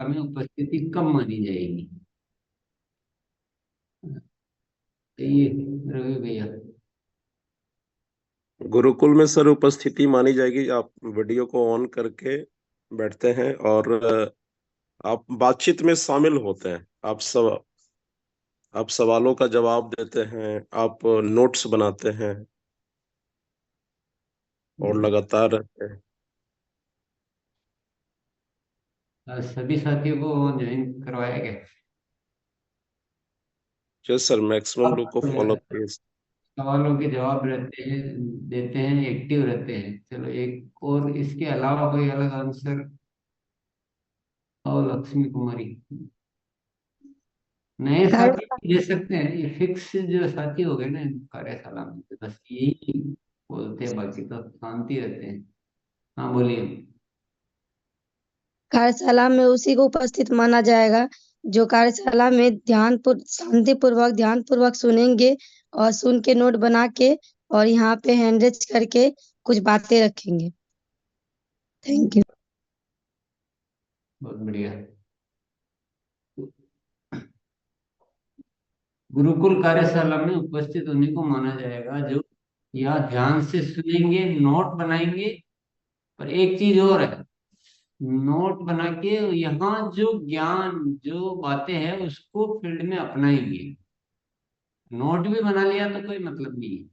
में उपस्थिति कम मानी जाएगी? ये रवि भैया। गुरुकुल में सर उपस्थिति मानी जाएगी। आप वीडियो को ऑन करके बैठते हैं और आप बातचीत में शामिल होते हैं। आप सवालों का जवाब देते हैं, आप नोट्स बनाते हैं और लगातार रहते हैं। सभी साथियों को ज्वाइन करवाया गया? जो सर मैक्सिमम अब लोग को फॉलो किए। सवालों के जवाब रहते हैं, देते हैं, एक्टिव रहते हैं। चलो एक और इसके अलावा कोई अलग आंसर? और लक्ष्मी कुमारी, नए कार्य साथी भी दे सकते हैं। ये फिक्स जो साथी हो गए ना कार्यशाला में, तो बस यही बोलते हैं, बाकी तो शांति रहते हैं। हाँ बोलिए। कार्यशाला में उसी को उपस्थित माना जाएगा जो कार्यशाला में शांतिपूर्वक ध्यान पूर्वक सुनेंगे और सुन के नोट बना के और यहाँ पे हैंड रेज करके कुछ बातें रखेंगे। Thank you. बहुत बढ़िया। गुरुकुल कार्यशाला में उपस्थित उन्हीं को माना जाएगा जो यहाँ ध्यान से सुनेंगे, नोट बनाएंगे। पर एक चीज और है, नोट बना के यहाँ जो ज्ञान, जो बातें हैं उसको फील्ड में अपनाएंगे। नोट भी बना लिया तो कोई मतलब नहीं है,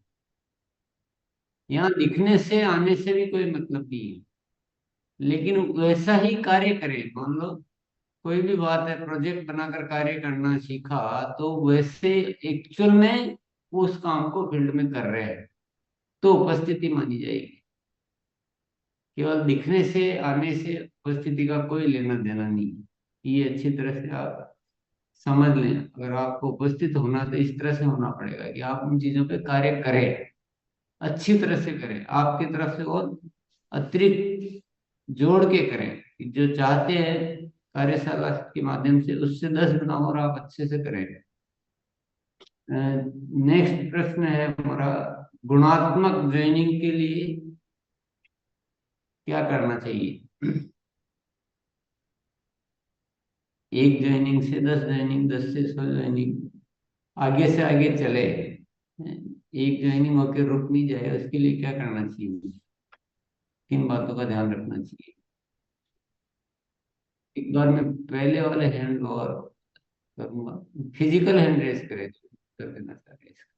यहाँ लिखने से आने से भी कोई मतलब नहीं है। लेकिन वैसा ही कार्य करें। मान लो कोई भी बात है, प्रोजेक्ट बनाकर कार्य करना सीखा, तो वैसे एक्चुअल में उस काम को फील्ड में कर रहे हैं तो उपस्थिति मानी जाएगी। केवल दिखने से, आने से उपस्थिति का कोई लेना देना नहीं है। ये अच्छी तरह से आप समझ लें। अगर आपको उपस्थित होना है, तो इस तरह से होना पड़ेगा कि आप उन चीजों पे कार्य करें, अच्छी तरह से करें, आपकी तरफ से और अतिरिक्त जोड़ के करें कि जो चाहते हैं कार्यशाला के माध्यम से उससे 10 गुना और आप अच्छे से करें। नेक्स्ट प्रश्न है हमारा, गुणात्मक ज्वाइनिंग के लिए क्या करना चाहिए? एक ज्वाइनिंग से 10 ज्वाइनिंग, 10 से 100 ज्वाइनिंग, आगे से आगे चले, एक ज्वाइनिंग होकर रुक नहीं जाए, उसके लिए क्या करना चाहिए? किन बातों का ध्यान रखना चाहिए? एक बार मैं पहले वाले हैंड और करूंगा, फिजिकल हैंड रेस करे तो कर देना चाहिए इसका।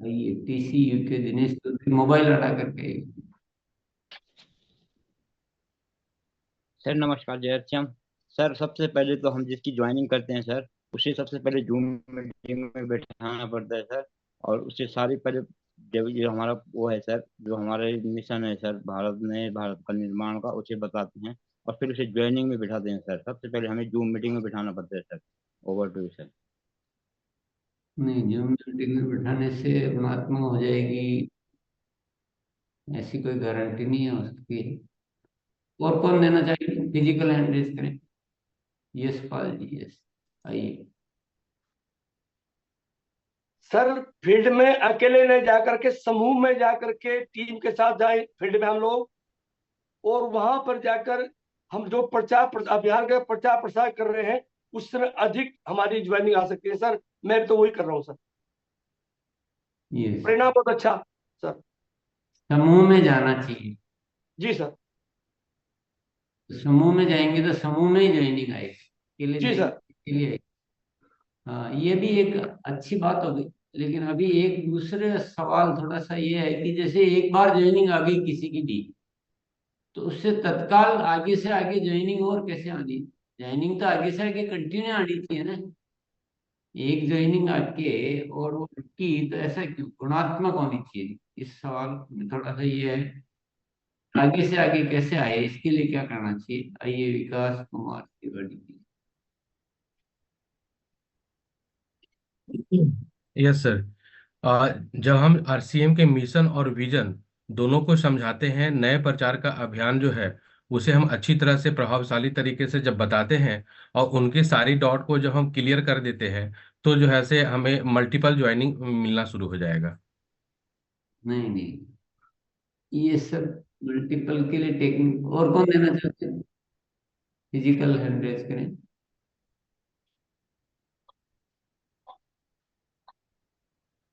ये टीसी यूके दिनेश तो मोबाइल हटा करके। सर नमस्कार, जय श्याम। सर सबसे पहले तो हम जिसकी ज्वाइनिंग करते हैं सर, उसे सबसे पहले जूम मीटिंग में बैठाना पड़ता है सर। और उससे सारी पहले जब ये हमारा वो है सर, जो हमारे मिशन है सर, भारत का निर्माण का, उसे बताते हैं। और फिर उसे ज्वाइनिंग में बिठाते हैं सर। सबसे पहले हमें जूम मीटिंग में बिठाना पड़ता है सर। Over to sir. नहीं, जूम मीटिंग में बिठाने से गुणात्मक हो जाएगी ऐसी कोई गारंटी नहीं है उसकी। और कौन देना चाहिए? फिजिकल हैंड रेस करें। Yes Pal ji, yes. आइए। सर फील्ड में अकेले नहीं जाकर के, समूह में जाकर के टीम के साथ जाए फील्ड में हम लोग, और वहां पर जाकर हम जो अभियान का प्रचार प्रसार कर रहे हैं, उससे अधिक हमारी ज्वाइनिंग आ सकती है सर। मैं तो वही कर रहा हूँ सर। यस। परिणाम बहुत अच्छा सर। समूह में जाना चाहिए। जी सर। तो समूह में जाएंगे तो समूह में ही ज्वाइनिंग आएगी, अकेले जी जाएंगे सर। अकेले आएगी। हाँ, ये भी एक अच्छी बात होगी। लेकिन अभी एक दूसरे सवाल थोड़ा सा ये है कि जैसे एक बार ज्वाइनिंग आ गई किसी की भी, तो उससे तत्काल आगे से आगे ज्वाइनिंग और कैसे आनी? ज्वाइनिंग तो आगे से आगे कंटिन्यू आनी चाहिए ना। एक ज्वाइनिंग आके और वो की, तो ऐसा क्यों? गुणात्मक होनी चाहिए। इस सवाल में थोड़ा सा ये है, आगे से आगे कैसे आए, इसके लिए क्या करना चाहिए? आइए विकास कुमार तिवारी जी। Yes sir. जब हम आरसीएम के मिशन और विजन दोनों को समझाते हैं, नए प्रचार का अभियान जो है उसे हम अच्छी तरह से प्रभावशाली तरीके से जब बताते हैं और उनके सारी डॉट को जब हम क्लियर कर देते हैं, तो जो है से हमें मल्टीपल ज्वाइनिंग मिलना शुरू हो जाएगा। नहीं नहीं, ये सब मल्टीपल के लिए टेक्निक और कौन देना चाहते हैं? फिजिकल हैंड रेज करें।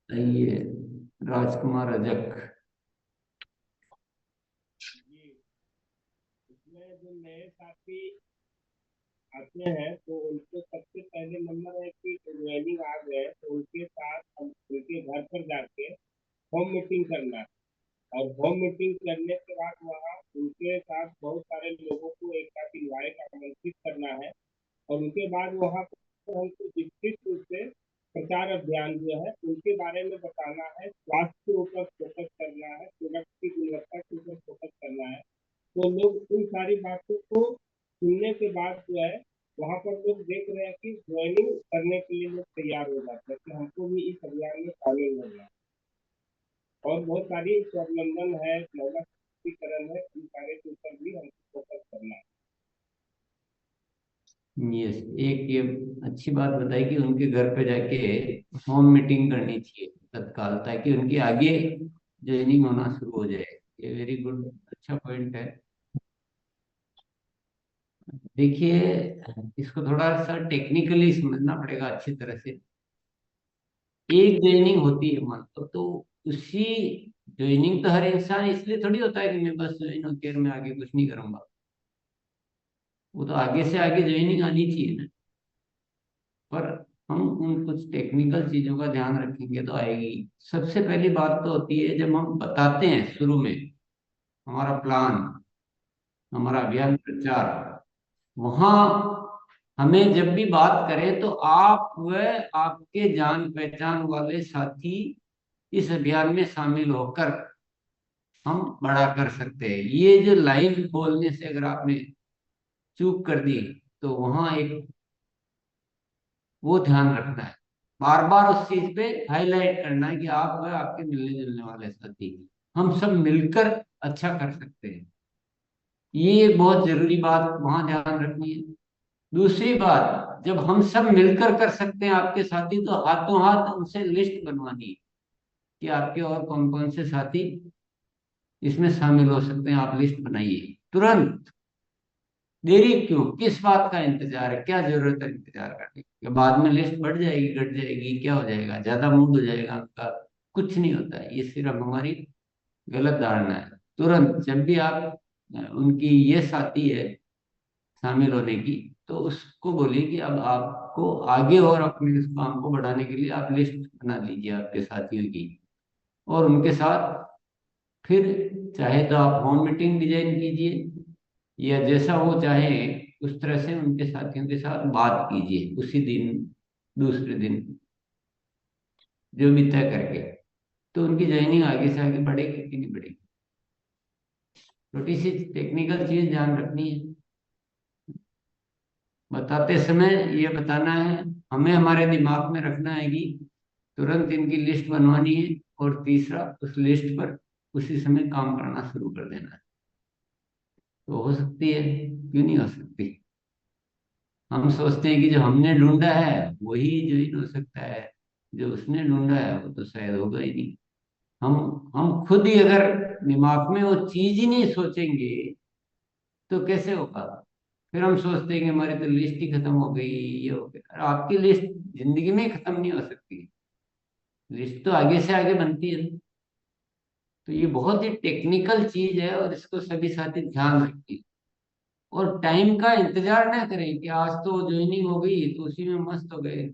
आइए, राजकुमार रजक। जी, इसमें जो नए साथी आते हैं तो उनको सबसे पहले नंबर है कि ज्वाइनिंग आ गए तो उनके साथ हम उनके घर पर जाके होम मीटिंग करना है। और होम मीटिंग करने के बाद वहाँ उनके साथ बहुत सारे लोगों को एक साथ इन्वाइट आमंत्रित करना है। और उनके बाद वहाँ पर हमको विस्तृत रूप से प्रचार अभियान जो है उनके बारे में बताना है, स्वास्थ्य के ऊपर फोकस करना है, प्रोडक्ट की गुणवत्ता के ऊपर फोकस करना है। तो लोग इन सारी बातों को सुनने के बाद जो है वहाँ पर लोग देख रहे हैं कि ज्वाइनिंग करने के लिए लोग तैयार हो जाते हैं कि हमको भी इस अभियान में शामिल होना है। और बहुत सारी स्वावलंबन है, महिला सशक्तिकरण है, इन सारे के ऊपर भी हमको फोकस करना है। यस, एक ये अच्छी बात बताई कि उनके घर पे जाके होम मीटिंग करनी चाहिए तत्काल, ताकि उनकी आगे ज्वाइनिंग होना शुरू हो जाए। ये वेरी गुड, अच्छा पॉइंट है। देखिए, इसको थोड़ा सा टेक्निकली समझना पड़ेगा अच्छी तरह से। एक ज्वाइनिंग होती है मान लो, तो उसी ज्वाइनिंग तो हर इंसान इसलिए थोड़ी होता है कि मैं बस ज्वाइन होकर मैं आगे कुछ नहीं करूंगा। वो तो आगे से आगे ज्वाइनिंग आनी चाहिए ना। पर हम उन कुछ टेक्निकल चीजों का ध्यान रखेंगे तो आएगी। सबसे पहली बात तो होती है जब हम बताते हैं शुरू में हमारा प्लान, हमारा अभियान प्रचार, वहां हमें जब भी बात करें तो आप व आपके जान पहचान वाले साथी इस अभियान में शामिल होकर हम बड़ा कर सकते हैं। ये जो लाइन बोलने से अगर आपने चूक कर दी तो वहां एक वो ध्यान रखना है, बार बार उस चीज पे हाईलाइट करना है कि आप व आपके मिलने जुलने वाले साथी हम सब मिलकर अच्छा कर सकते हैं। ये एक बहुत जरूरी बात वहां ध्यान रखनी है। दूसरी बात, जब हम सब मिलकर कर सकते हैं आपके साथी, तो हाथों हाथ उनसे लिस्ट बनवानी है कि आपके और कौन कौन से साथी इसमें शामिल हो सकते हैं। आप लिस्ट बनाइए तुरंत। देरी क्यों, किस बात का इंतजार है, क्या जरूरत है इंतजार करने की? बाद में लिस्ट बढ़ जाएगी, घट जाएगी, क्या हो जाएगा, ज्यादा मूड हो जाएगा उनका? कुछ नहीं होता है, ये सिर्फ हमारी गलत धारणा है। तुरंत जब भी आप उनकी ये साथी है शामिल होने की, तो उसको बोलिए कि अब आपको आगे और अपने इस काम को बढ़ाने के लिए आप लिस्ट बना लीजिए आपके साथियों की, और उनके साथ फिर चाहे तो आप होम मीटिंग डिजाइन कीजिए, या जैसा वो चाहे उस तरह से उनके साथियों के साथ बात कीजिए उसी दिन, दूसरे दिन, जो भी तय करके। तो उनकी ज्वाइनिंग आगे से आगे बढ़ेगी कि नहीं बढ़ेगी। छोटी सी टेक्निकल चीज ध्यान रखनी है। बताते समय ये बताना है, हमें हमारे दिमाग में रखना है कि तुरंत इनकी लिस्ट बनवानी है, और तीसरा उस लिस्ट पर उसी समय काम करना शुरू कर देना है। तो हो सकती है, क्यों नहीं हो सकती? हम सोचते हैं कि जो हमने ढूंढा है वही ज्वाइन हो सकता है, जो उसने ढूंढा है वो तो शायद होगा ही नहीं। हम खुद ही अगर दिमाग में वो चीज ही नहीं सोचेंगे तो कैसे होगा? फिर हम सोचते हैं कि हमारी तो लिस्ट ही खत्म हो गई, ये हो गया। और आपकी लिस्ट जिंदगी में खत्म नहीं हो सकती, लिस्ट तो आगे से आगे बनती है ना। तो ये बहुत ही टेक्निकल चीज है, और इसको सभी साथी ध्यान रखिए। और टाइम का इंतजार ना करें कि आज तो ज्वाइनिंग हो गई तो उसी में मस्त हो गए।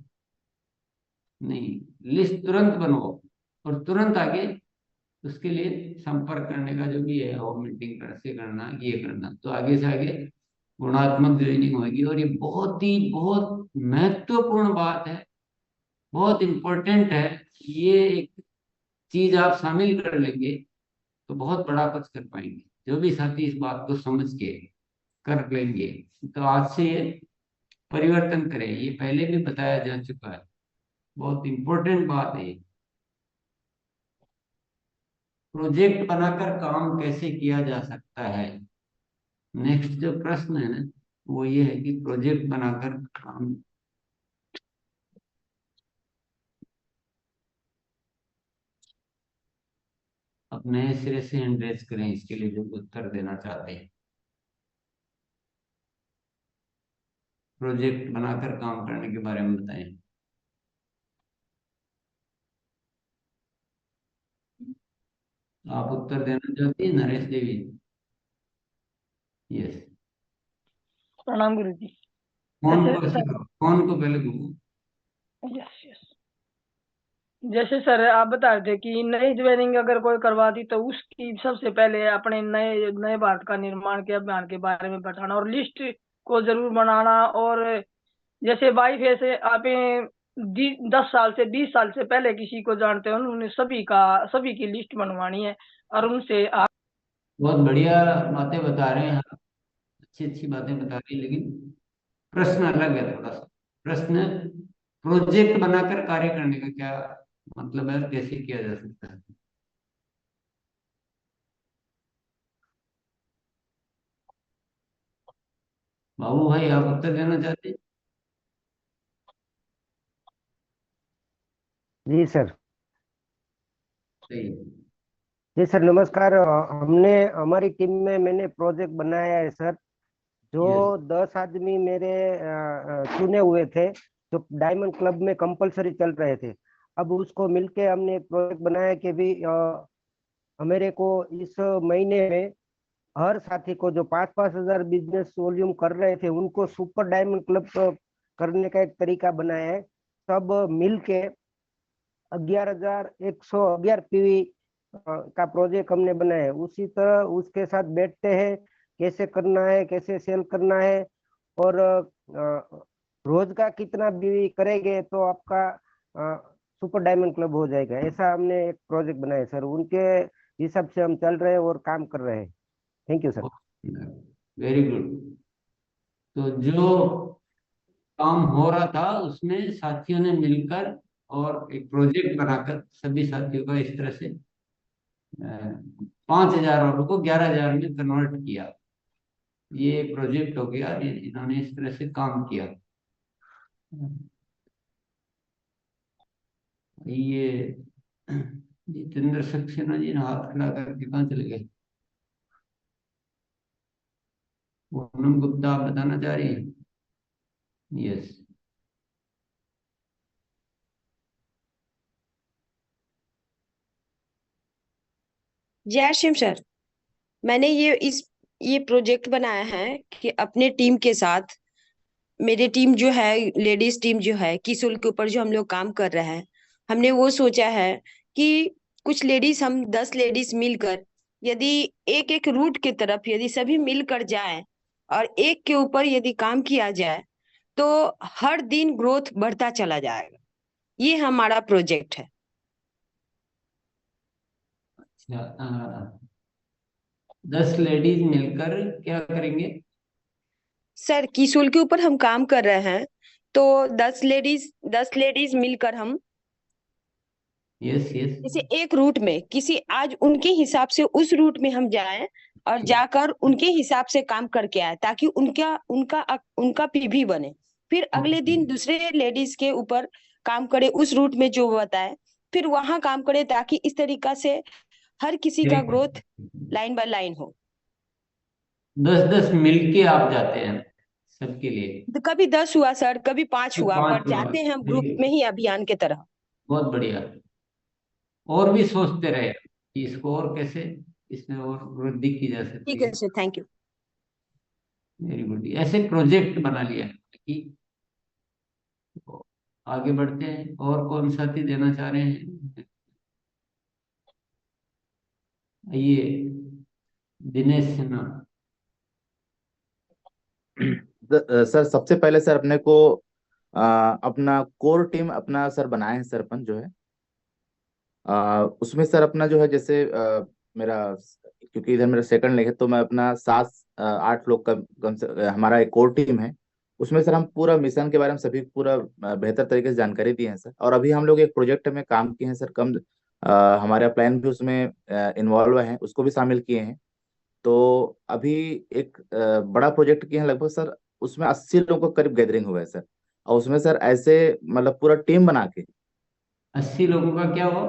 नहीं, लिस्ट तुरंत बनाओ और तुरंत आगे उसके लिए संपर्क करने का जो भी है, होम मीटिंग से करना, ये करना, तो आगे से आगे गुणात्मक ज्वाइनिंग होगी। और ये बहुत ही बहुत महत्वपूर्ण बात है, बहुत इम्पोर्टेंट है। ये एक चीज आप शामिल कर लेंगे तो बहुत बड़ा कुछ कर पाएंगे। जो भी साथी इस बात को समझ के कर लेंगे तो आज से ये परिवर्तन करें। ये पहले भी बताया जा चुका है, बहुत इम्पोर्टेंट बात है। प्रोजेक्ट बनाकर काम कैसे किया जा सकता है? नेक्स्ट जो प्रश्न है ना, वो ये है कि प्रोजेक्ट बनाकर काम। अब नए सिरे से एड्रेस करें इसके लिए जो उत्तर देना चाहते हैं। प्रोजेक्ट बनाकर काम करने के बारे में बताएं। आप उत्तर देना चाहती हैं नरेश देवी? यस। प्रणाम गुरु जी। फोन जैसे को सर, फोन को पहले घूमो। यस यस, जैसे सर आप बता रहे थे कि नई ज्वाइनिंग अगर कोई करवाती तो उसकी सबसे पहले अपने नए नए भारत का निर्माण के अभियान के बारे में बताना और लिस्ट को जरूर बनाना। और जैसे वाइफ ऐसे आप 10 साल से 20 साल से पहले किसी को जानते हो उन्होंने सभी की लिस्ट बनवानी है और उनसे आप बहुत बढ़िया बातें बता रहे हैं आप, अच्छी अच्छी बातें बता रही हैं, लेकिन प्रश्न अलग है थोड़ा सा। प्रश्न प्रोजेक्ट बनाकर कार्य करने का क्या मतलब है और कैसे किया जा सकता है? बाबू भाई आप उत्तर देना चाहते हैं? जी सर। सही। जी सर नमस्कार। हमने हमारी टीम में मैंने प्रोजेक्ट बनाया है सर। जो यस। 10 आदमी मेरे चुने हुए थे जो डायमंड क्लब में कंपलसरी चल रहे थे, अब उसको मिलके हमने एक प्रोजेक्ट बनाया कि भी मेरे को इस महीने में हर साथी को जो 5-5 हजार बिजनेस वॉल्यूम कर रहे थे उनको सुपर डायमंड क्लब करने का एक तरीका बनाया है। सब मिलके 11,111 पीवी का प्रोजेक्ट हमने बनाया है। उसी तरह उसके साथ बैठते हैं कैसे करना है, कैसे सेल करना है और रोज का कितना बीवी करेंगे तो आपका सुपर डायमंड क्लब हो जाएगा। ऐसा हमने एक प्रोजेक्ट बनाया है सर। उनके हिसाब से हम चल रहे हैं और काम कर रहे हैं। Thank you sir. Very good. तो जो काम हो रहा था उसमें साथियों ने मिलकर और एक प्रोजेक्ट बनाकर सभी साथियों का इस तरह से 5,000 वालों को 11,000 में कन्वर्ट किया। ये प्रोजेक्ट हो गया, इन्होंने इस तरह से काम किया। ये जितेंद्र सक्सेना जी ने हाथ खड़ा करके कहाँ चले गए? पूनम गुप्ता आप बताना चाह रही हैं? यस। जय शिव सर। मैंने ये प्रोजेक्ट बनाया है कि अपने टीम के साथ, मेरी टीम जो है लेडीज टीम जो है किशोर के ऊपर जो हम लोग काम कर रहे हैं, हमने वो सोचा है कि कुछ लेडीज, हम 10 लेडीज मिलकर यदि एक एक रूट की तरफ यदि सभी मिलकर जाए और एक के ऊपर यदि काम किया जाए तो हर दिन ग्रोथ बढ़ता चला जाएगा। ये हमारा प्रोजेक्ट है। अच्छा, 10 लेडीज मिलकर क्या करेंगे? सर किशोर के ऊपर हम काम कर रहे हैं तो 10 लेडीज मिलकर हम यस यस। जैसे एक रूट में किसी आज उनके हिसाब से उस रूट में हम जाएं और जाकर उनके हिसाब से काम करके आए ताकि उनका उनका उनका पीवी बने। फिर अगले दिन दूसरे लेडीज के ऊपर काम करे उस रूट में जो बताए, फिर वहां काम करे ताकि इस तरीका से हर किसी का ग्रोथ लाइन बाय लाइन हो। 10-10 मिलके आप जाते हैं सबके लिए? तो कभी 10 हुआ सर, कभी 5 तो हुआ, 5 पर जाते हैं हम ग्रुप में ही अभियान के तरह। बहुत बढ़िया। और भी सोचते रहे कि इसको और कैसे इसमें और वृद्धि की जा सकती ठीक है। है sir, thank you. Very good. ऐसे प्रोजेक्ट बना लिया है कि आगे बढ़ते हैं। और कौन साथी देना चाह रहे हैं? आइए, दिनेश सिन्हा। सर सबसे पहले सर अपने को अपना कोर टीम अपना सर बनाए हैं सरपंच जो है। उसमें सर अपना जो है जैसे मेरा, क्योंकि इधर मेरा सेकंड लेग है तो मैं अपना 7-8 लोग का कम से हमारा एक कोर टीम है। उसमें सर हम पूरा मिशन के बारे में सभी पूरा बेहतर तरीके से जानकारी दिए हैं सर। और अभी हम लोग एक प्रोजेक्ट में काम किए हैं सर। हमारा प्लान भी उसमें इन्वॉल्व है, उसको भी शामिल किए हैं। तो अभी एक बड़ा प्रोजेक्ट किए हैं लगभग सर। उसमें 80 लोगों का करीब गैदरिंग हुआ है सर। और उसमें सर ऐसे मतलब पूरा टीम बना के 80 लोगों का क्या हुआ?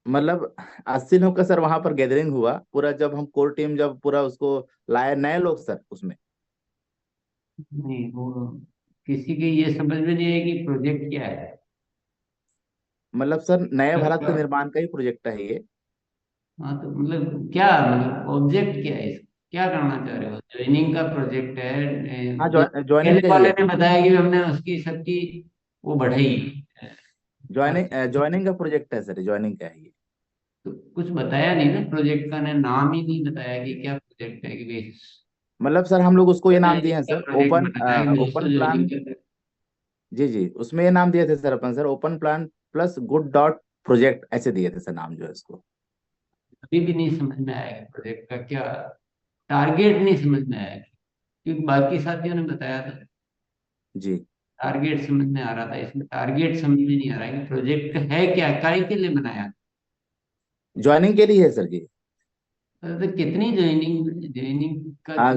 मतलब 80 लोग का सर वहां पर गैदरिंग हुआ पूरा, जब हम कोर टीम जब पूरा उसको लाए नए लोग सर उसमें। नहीं, वो किसी के ये समझ में नहीं आया कि प्रोजेक्ट क्या है। मतलब सर नए भारत के हाँ, निर्माण का ही प्रोजेक्ट है ये। तो मतलब क्या, मतलब ऑब्जेक्ट क्या है इसका, क्या करना चाह रहे हो? ज्वाइनिंग का प्रोजेक्ट है? हाँ, जो ज्वाइनिंग पहले का ही वाले है। ने बताया कि हमने उसकी सबकी वो बढ़ाई। ज्वाइनिंग ज्वाइनिंग का प्रोजेक्ट है सर, ज्वाइनिंग का है ये। तो कुछ बताया नहीं ना प्रोजेक्ट का, ने नाम ही नहीं बताया कि क्या प्रोजेक्ट है कि भाई मतलब सर हम लोग उसको ये नाम दिए हैं ज्वाइनिंग का सर, प्रोजेक्ट ओपन बनाया है कि ओपन दोस्तों प्लान। ज्वाइनिंग कर रहे जी जी, उसमें ये नाम दिए थे सर अपन, sir open plan plus good dot project ऐसे दिए थे सर नाम जो है इसको। अभी भी नहीं समझ में आया कि प्रोजेक्ट का क्या टारगेट, नहीं समझ में आया क्योंकि बाकी साथियों ने बताया था। जी, टारगेट समझ में आ रहा था, इसमें टारगेट समझ में नहीं आ रहा है कि प्रोजेक्ट है क्या, काय के लिए बनाया। ज्वाइनिंग के लिए है सर जी। तो कितनी ज्वाइनिंग ज्वाइनिंग का हाँ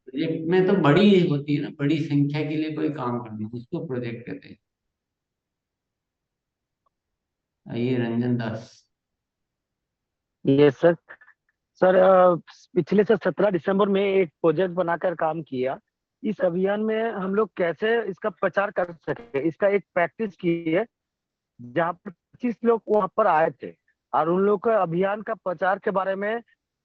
प्रोजेक्ट में तो बड़ी होती है ना, बड़ी संख्या के लिए कोई काम करना, उसको प्रोजेक्ट कहते हैं। आइए रंजन दास। ये सर। सर पिछले से 17 दिसंबर में एक प्रोजेक्ट बनाकर काम किया। इस अभियान में हम लोग कैसे इसका प्रचार कर सके, इसका एक प्रैक्टिस की है, जहाँ पर 25 लोग वहाँ पर आए थे और उन लोग का अभियान का प्रचार के बारे में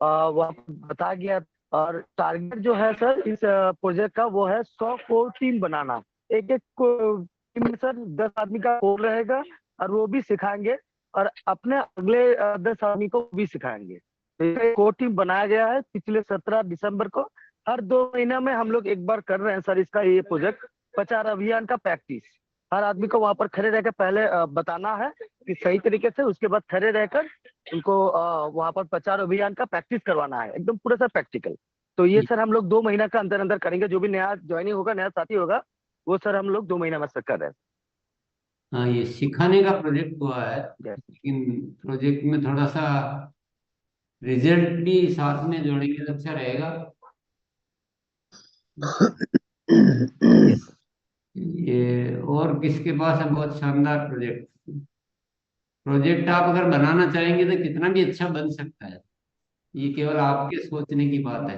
वहाँ पर बताया गया। और टारगेट जो है सर इस प्रोजेक्ट का वो है 100 कोर टीम बनाना। एक एक टीम में सर 10 आदमी का कोर रहेगा और वो भी सिखाएंगे और अपने अगले 10 आदमी को भी सिखाएंगे। तो ये कोर टीम बनाया गया है पिछले 17 दिसंबर को। हर 2 महीना में हम लोग एक बार कर रहे हैं सर इसका ये प्रोजेक्ट प्रचार अभियान का प्रैक्टिस। हर आदमी को वहां पर खड़े रहकर पहले बताना है कि सही तरीके से, उसके बाद खड़े रहकर उनको वहां पर प्रचार अभियान का प्रैक्टिस करवाना है, एकदम पूरा सा प्रैक्टिकल। तो ये सर हम लोग 2 महीना का अंदर अंदर करेंगे। जो भी नया ज्वाइनिंग होगा, नया साथी होगा, वो सर हम लोग 2 महीना में सर कर रहे हाँ, ये सिखाने का प्रोजेक्ट हुआ है, हैं। लेकिन प्रोजेक्ट में थोड़ा सा रिजल्ट भी साथ में जोड़ेंगे तो अच्छा रहेगा। यस। ये और किसके पास है बहुत शानदार प्रोजेक्ट? प्रोजेक्ट आप अगर बनाना चाहेंगे तो कितना भी अच्छा बन सकता है, ये केवल आपके सोचने की बात है।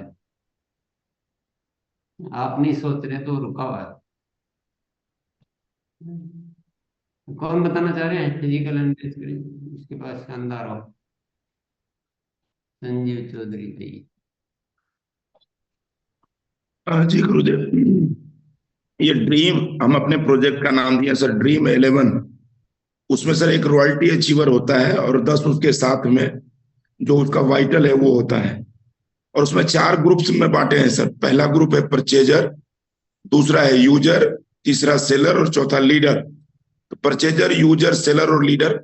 आप नहीं सोच रहे तो रुका हुआ है। कौन बताना चाह रहे हैं फिजिकल एंड इसके पास शानदार हो? संजीव चौधरी भाई। हाँ जी गुरुदेव। ये ड्रीम, हम अपने प्रोजेक्ट का नाम दिया सर ड्रीम 11। उसमें सर एक रॉयल्टी अचीवर होता है और 10 उसके साथ में जो उसका वाइटल है वो होता है। और उसमें 4 ग्रुप्स में बांटे हैं सर। पहला ग्रुप है परचेजर, दूसरा है यूजर, तीसरा सेलर और चौथा लीडर। तो परचेजर, यूजर, सेलर और लीडर।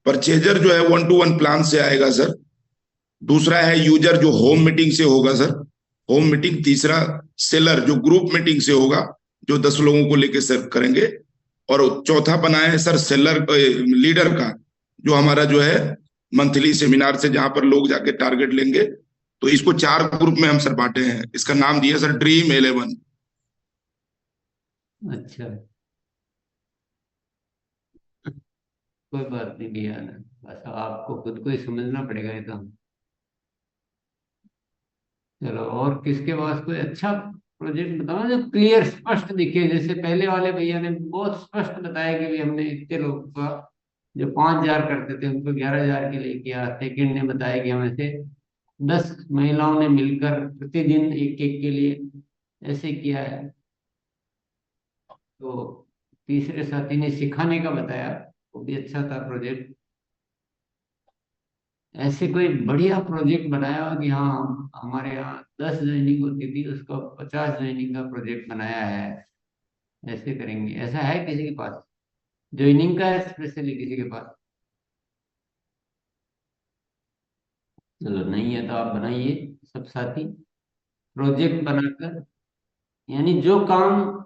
परचेजर जो है 1-to-1 प्लान से आएगा सर। दूसरा है यूजर जो होम मीटिंग से होगा सर, होम मीटिंग। तीसरा सेलर जो ग्रुप मीटिंग से होगा, जो 10 लोगों को लेके सर करेंगे। और चौथा बनाए हैं सर सेलर लीडर का, जो हमारा जो है मंथली सेमिनार से जहां पर लोग जाके टारगेट लेंगे। तो इसको 4 ग्रुप में हम सर बांटे हैं। इसका नाम दिया सर ड्रीम 11। अच्छा, कोई बात नहीं भैया, बस आपको खुद को ही समझना पड़ेगा ये तो। चलो, और किसके पास कोई अच्छा प्रोजेक्ट बताओ जो क्लियर स्पष्ट दिखे, जैसे पहले वाले भैया ने बहुत स्पष्ट बताया कि भी हमने इतने लोगों का, जो 5,000 करते थे उनको 11,000 के लिए किया। सेकंड ने बताया कि हम ऐसे 10 महिलाओं ने मिलकर प्रतिदिन एक एक के लिए ऐसे किया है। तो तीसरे साथी ने सिखाने का बताया, वो भी अच्छा था प्रोजेक्ट। ऐसे कोई बढ़िया प्रोजेक्ट बनाया हो कि हाँ हमारे यहाँ 10 ज्वाइनिंग होती थी, उसको 50 ज्वाइनिंग का प्रोजेक्ट बनाया है, ऐसे करेंगे। ऐसा है किसी के पास ज्वाइनिंग का है स्पेशली किसी के पास? चलो नहीं है तो आप बनाइए सब साथी प्रोजेक्ट बनाकर, यानी जो काम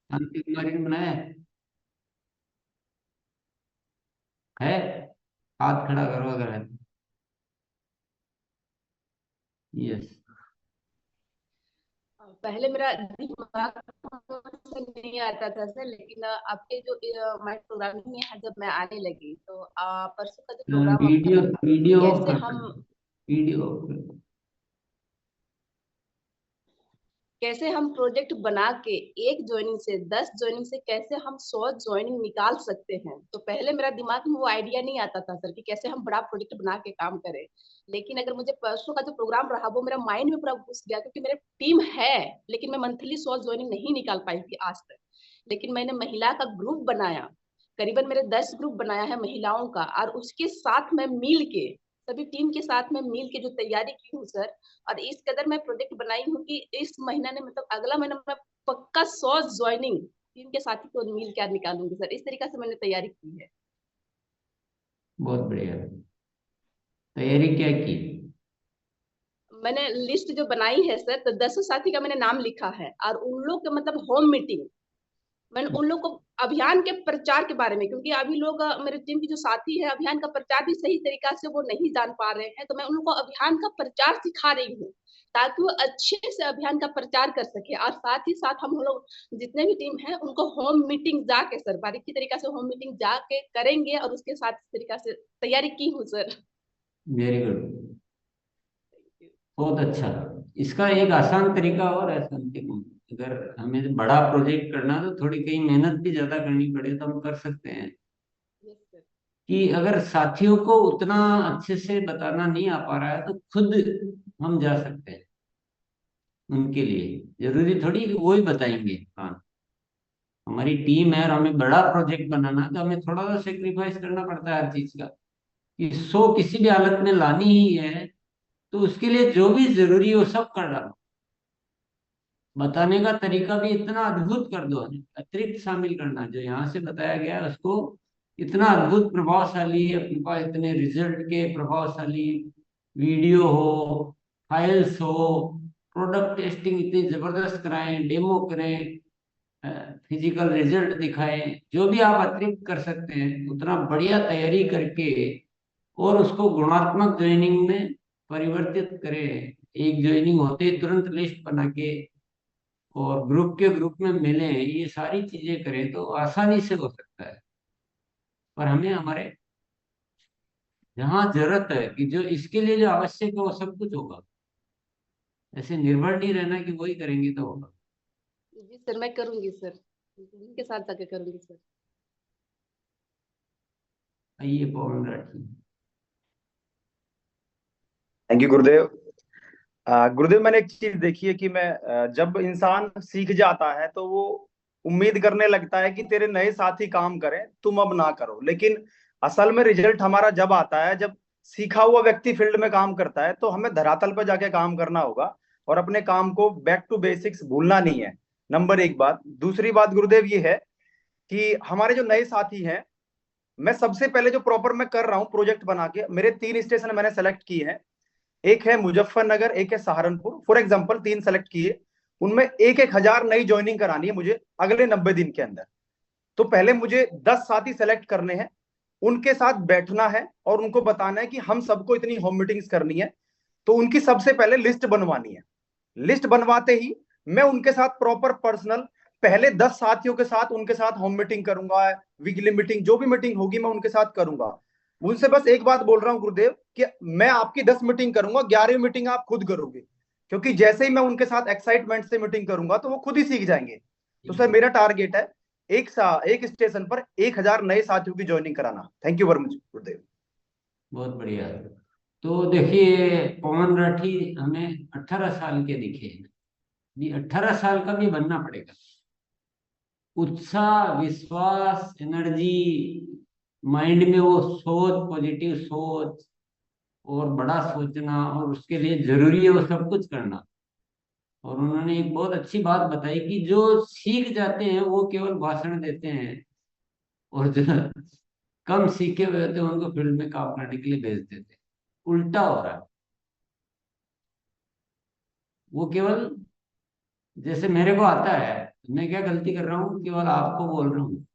शांति कुमारी ने बनाया है। हाथ खड़ा करो अगर है। यस। पहले मेरा दिमाग में नहीं आता था सर, लेकिन आपके जो माइंड प्रोग्रामिंग में जब मैं आने लगी तो परसों का जो प्रोग्राम वीडियो आपका था वीडियो ऑफ कैसे कर हम वीडियो ऑफ कर। कैसे हम प्रोजेक्ट बना के 1 ज्वाइनिंग से 10 ज्वाइनिंग से कैसे हम 100 ज्वाइनिंग निकाल सकते हैं। तो पहले मेरा दिमाग में वो आइडिया नहीं आता था सर कि कैसे हम बड़ा प्रोजेक्ट बना के काम करें। लेकिन अगर मुझे परसों का जो प्रोग्राम रहा वो मेरा माइंड में पूरा घुस गया, क्योंकि मेरे टीम है लेकिन मैं मंथली 100 ज्वाइनिंग नहीं निकाल पाई थी आज तक। लेकिन मैंने महिला का ग्रुप बनाया, करीबन मेरे 10 ग्रुप बनाया है महिलाओं का, और उसके साथ मैं मिल के सभी टीम के साथ में मिल के जो तैयारी की हूँ सर, और इस कदर मैं प्रोजेक्ट बनाई हूँ कि इस महीना ने मतलब अगला महीना मैं पक्का 100 ज्वाइनिंग टीम के साथी को मिल के निकालूंगी सर। इस तरीका से मैंने तैयारी की है। बहुत बढ़िया। तैयारी क्या की? मैंने लिस्ट जो बनाई है सर, तो 10 साथी का मैंने नाम लिखा है, और उन लोग के मतलब होम मीटिंग मैंने उन लोग को अभियान के प्रचार के बारे में, क्योंकि अभी लोग मेरे टीम की जो साथी है अभियान का प्रचार भी सही तरीका से वो नहीं जान पा रहे हैं, तो मैं उन लोग को अभियान का प्रचार सिखा रही हूँ ताकि वो अच्छे से अभियान का प्रचार कर सके। और साथ ही साथ हम लोग जितने भी टीम है उनको होम मीटिंग जाके सर बारीकी तरीका से होम मीटिंग जाके करेंगे, और उसके साथ इस तरीका से तैयारी की हूँ सर। वेरी गुड, बहुत अच्छा। इसका एक आसान तरीका और है शांति को, अगर हमें बड़ा प्रोजेक्ट करना है तो थोड़ी कहीं मेहनत भी ज्यादा करनी पड़े तो हम कर सकते हैं। कि अगर साथियों को उतना अच्छे से बताना नहीं आ पा रहा है तो खुद हम जा सकते हैं उनके लिए, जरूरी थोड़ी कि वो ही बताएंगे। हाँ, हमारी टीम है और हमें बड़ा प्रोजेक्ट बनाना है तो हमें थोड़ा सा सेक्रीफाइस करना पड़ता है हर चीज का, कि 100 किसी भी हालत में लानी ही है तो उसके लिए जो भी जरूरी हो सब कर डालो। बताने का तरीका भी इतना अद्भुत कर दो, अतिरिक्त शामिल करना जो यहाँ से बताया गया है उसको इतना अद्भुत प्रभावशाली, अपने पास इतने रिजल्ट के प्रभावशाली वीडियो हो, फाइल्स हो, प्रोडक्ट टेस्टिंग इतनी जबरदस्त कराएं, डेमो करें, फिजिकल रिजल्ट दिखाएं, जो भी आप अतिरिक्त कर सकते हैं उतना बढ़िया तैयारी करके और उसको गुणात्मक ज्वाइनिंग में परिवर्तित करें। एक ज्वाइनिंग होते ही तुरंत लिस्ट बना के और ग्रुप के ग्रुप में मिले, ये सारी चीजें करें तो आसानी से हो सकता है। पर हमें हमारे जहाँ जरूरत है कि जो इसके लिए जो आवश्यक है वो सब कुछ होगा, ऐसे निर्भर नहीं रहना कि वही करेंगे तो होगा। जी सर, मैं करूंगी सर, उनके साथ जाके करूंगी सर। आइए पवन राठी। थैंक यू गुरुदेव। गुरुदेव, मैंने एक चीज देखी है कि जब इंसान सीख जाता है तो वो उम्मीद करने लगता है कि तेरे नए साथी काम करें, तुम अब ना करो। लेकिन असल में रिजल्ट हमारा जब आता है, जब सीखा हुआ व्यक्ति फील्ड में काम करता है, तो हमें धरातल पर जाके काम करना होगा और अपने काम को बैक टू बेसिक्स भूलना नहीं है। नंबर 1 बात। दूसरी बात गुरुदेव ये है कि हमारे जो नए साथी हैं, मैं सबसे पहले जो प्रॉपर मैं कर रहा हूँ प्रोजेक्ट बना के, मेरे 3 स्टेशन मैंने सेलेक्ट किए हैं। एक है मुजफ्फरनगर, एक है सहारनपुर, फॉर एग्जाम्पल 3 सेलेक्ट किए। उनमें 1,000 नई ज्वाइनिंग करानी है मुझे अगले 90 दिन के अंदर। तो पहले मुझे 10 साथी सेलेक्ट करने हैं, उनके साथ बैठना है और उनको बताना है कि हम सबको इतनी होम मीटिंग्स करनी है। तो उनकी सबसे पहले लिस्ट बनवानी है। लिस्ट बनवाते ही मैं उनके साथ प्रॉपर पर्सनल पहले 10 साथियों के साथ उनके साथ होम मीटिंग करूंगा, वीकली मीटिंग, जो भी मीटिंग होगी मैं उनके साथ करूंगा। उनसे बस एक बात बोल रहा हूं गुरुदेव कि मैं आपकी 10 मीटिंग करूंगा, 11वीं मीटिंग आप खुद करोगे, क्योंकि जैसे ही मैं उनके साथ एक्साइटमेंट से मीटिंग करूंगा तो वो खुद ही सीख जाएंगे। तो सर मेरा टारगेट है एक स्टेशन पर 1,000 नए साथियों की ज्वाइनिंग कराना। थैंक यू वेरी मच गुरुदेव। बहुत बढ़िया। तो देखिए पवन राठी हमें 18 साल के दिखे, ये 18 साल का भी बनना पड़ेगा। उत्साह, विश्वास, एनर्जी, माइंड में वो सोच, पॉजिटिव सोच और बड़ा सोचना, और उसके लिए जरूरी है वो सब कुछ करना। और उन्होंने एक बहुत अच्छी बात बताई कि जो सीख जाते हैं वो केवल भाषण देते हैं, और जो कम सीखे हुए होते हैं उनको फील्ड में काम करने के लिए भेज देते हैं। उल्टा हो रहा है। वो केवल जैसे मेरे को आता है, मैं क्या गलती कर रहा हूँ, केवल आपको बोल रहा हूँ।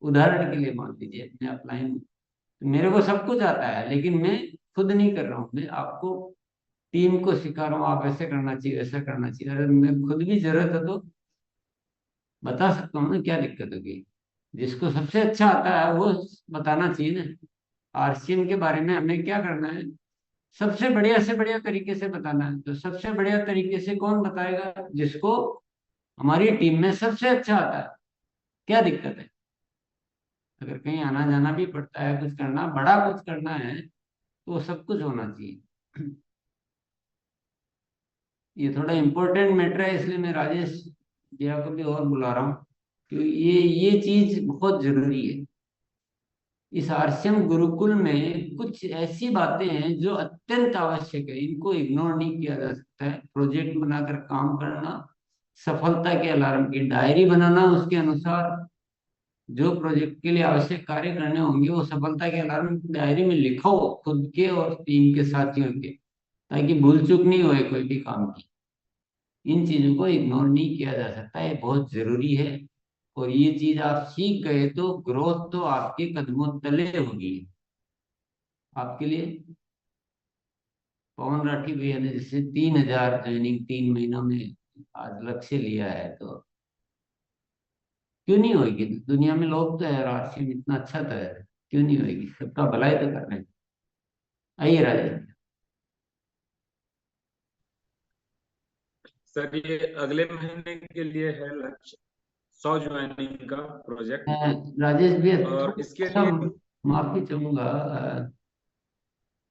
उदाहरण के लिए मान लीजिए मैं अपलाइन, मेरे को सब कुछ आता है लेकिन मैं खुद नहीं कर रहा हूँ, मैं आपको टीम को सिखा रहा हूँ आप ऐसे करना चाहिए, ऐसा करना चाहिए। अरे मैं खुद भी जरूरत है तो बता सकता हूँ ना, क्या दिक्कत होगी। जिसको सबसे अच्छा आता है वो बताना चाहिए ना। आरसीएम के बारे में हमें क्या करना है, सबसे बढ़िया से बढ़िया तरीके से बताना है। तो सबसे बढ़िया तरीके से कौन बताएगा, जिसको हमारी टीम में सबसे अच्छा आता है। क्या दिक्कत है, अगर कहीं आना जाना भी पड़ता है, कुछ करना बड़ा कुछ करना है तो सब कुछ होना चाहिए। ये थोड़ा इम्पोर्टेंट मैटर है, इसलिए मैं राजेश भैया को भी और बुला रहा हूँ, क्योंकि ये चीज बहुत जरूरी है। इस आरसीएम गुरुकुल में कुछ ऐसी बातें हैं जो अत्यंत आवश्यक है, इनको इग्नोर नहीं किया जा सकता है। प्रोजेक्ट बनाकर काम करना, सफलता के अलार्म की डायरी बनाना, उसके अनुसार जो प्रोजेक्ट के लिए आवश्यक कार्य करने होंगे वो सफलता के अलार्म की डायरी में लिखो, खुद के और टीम के साथियों के, ताकि भूल चूक नहीं होए कोई भी काम की। इन चीजों को इग्नोर नहीं किया जा सकता, ये बहुत जरूरी है। और ये चीज आप सीख गए तो ग्रोथ तो आपके कदमों तले होगी। आपके लिए पवन राठी भैया ने जैसे 3,000 ज्वाइनिंग 3 महीनों में आज लक्ष्य लिया है, तो क्यों नहीं होगी। दुनिया में लोग तो है, राशि इतना अच्छा तो है, क्यों नहीं होगी। सबका भलाई तो कर रहे हैं। आइए राजेश। सर ये अगले महीने के लिए है लक्ष्य, 100 ज्वाइनिंग का प्रोजेक्ट। राजेश भैया और इसके थोड़ा सा लिए माफी चाहूंगा,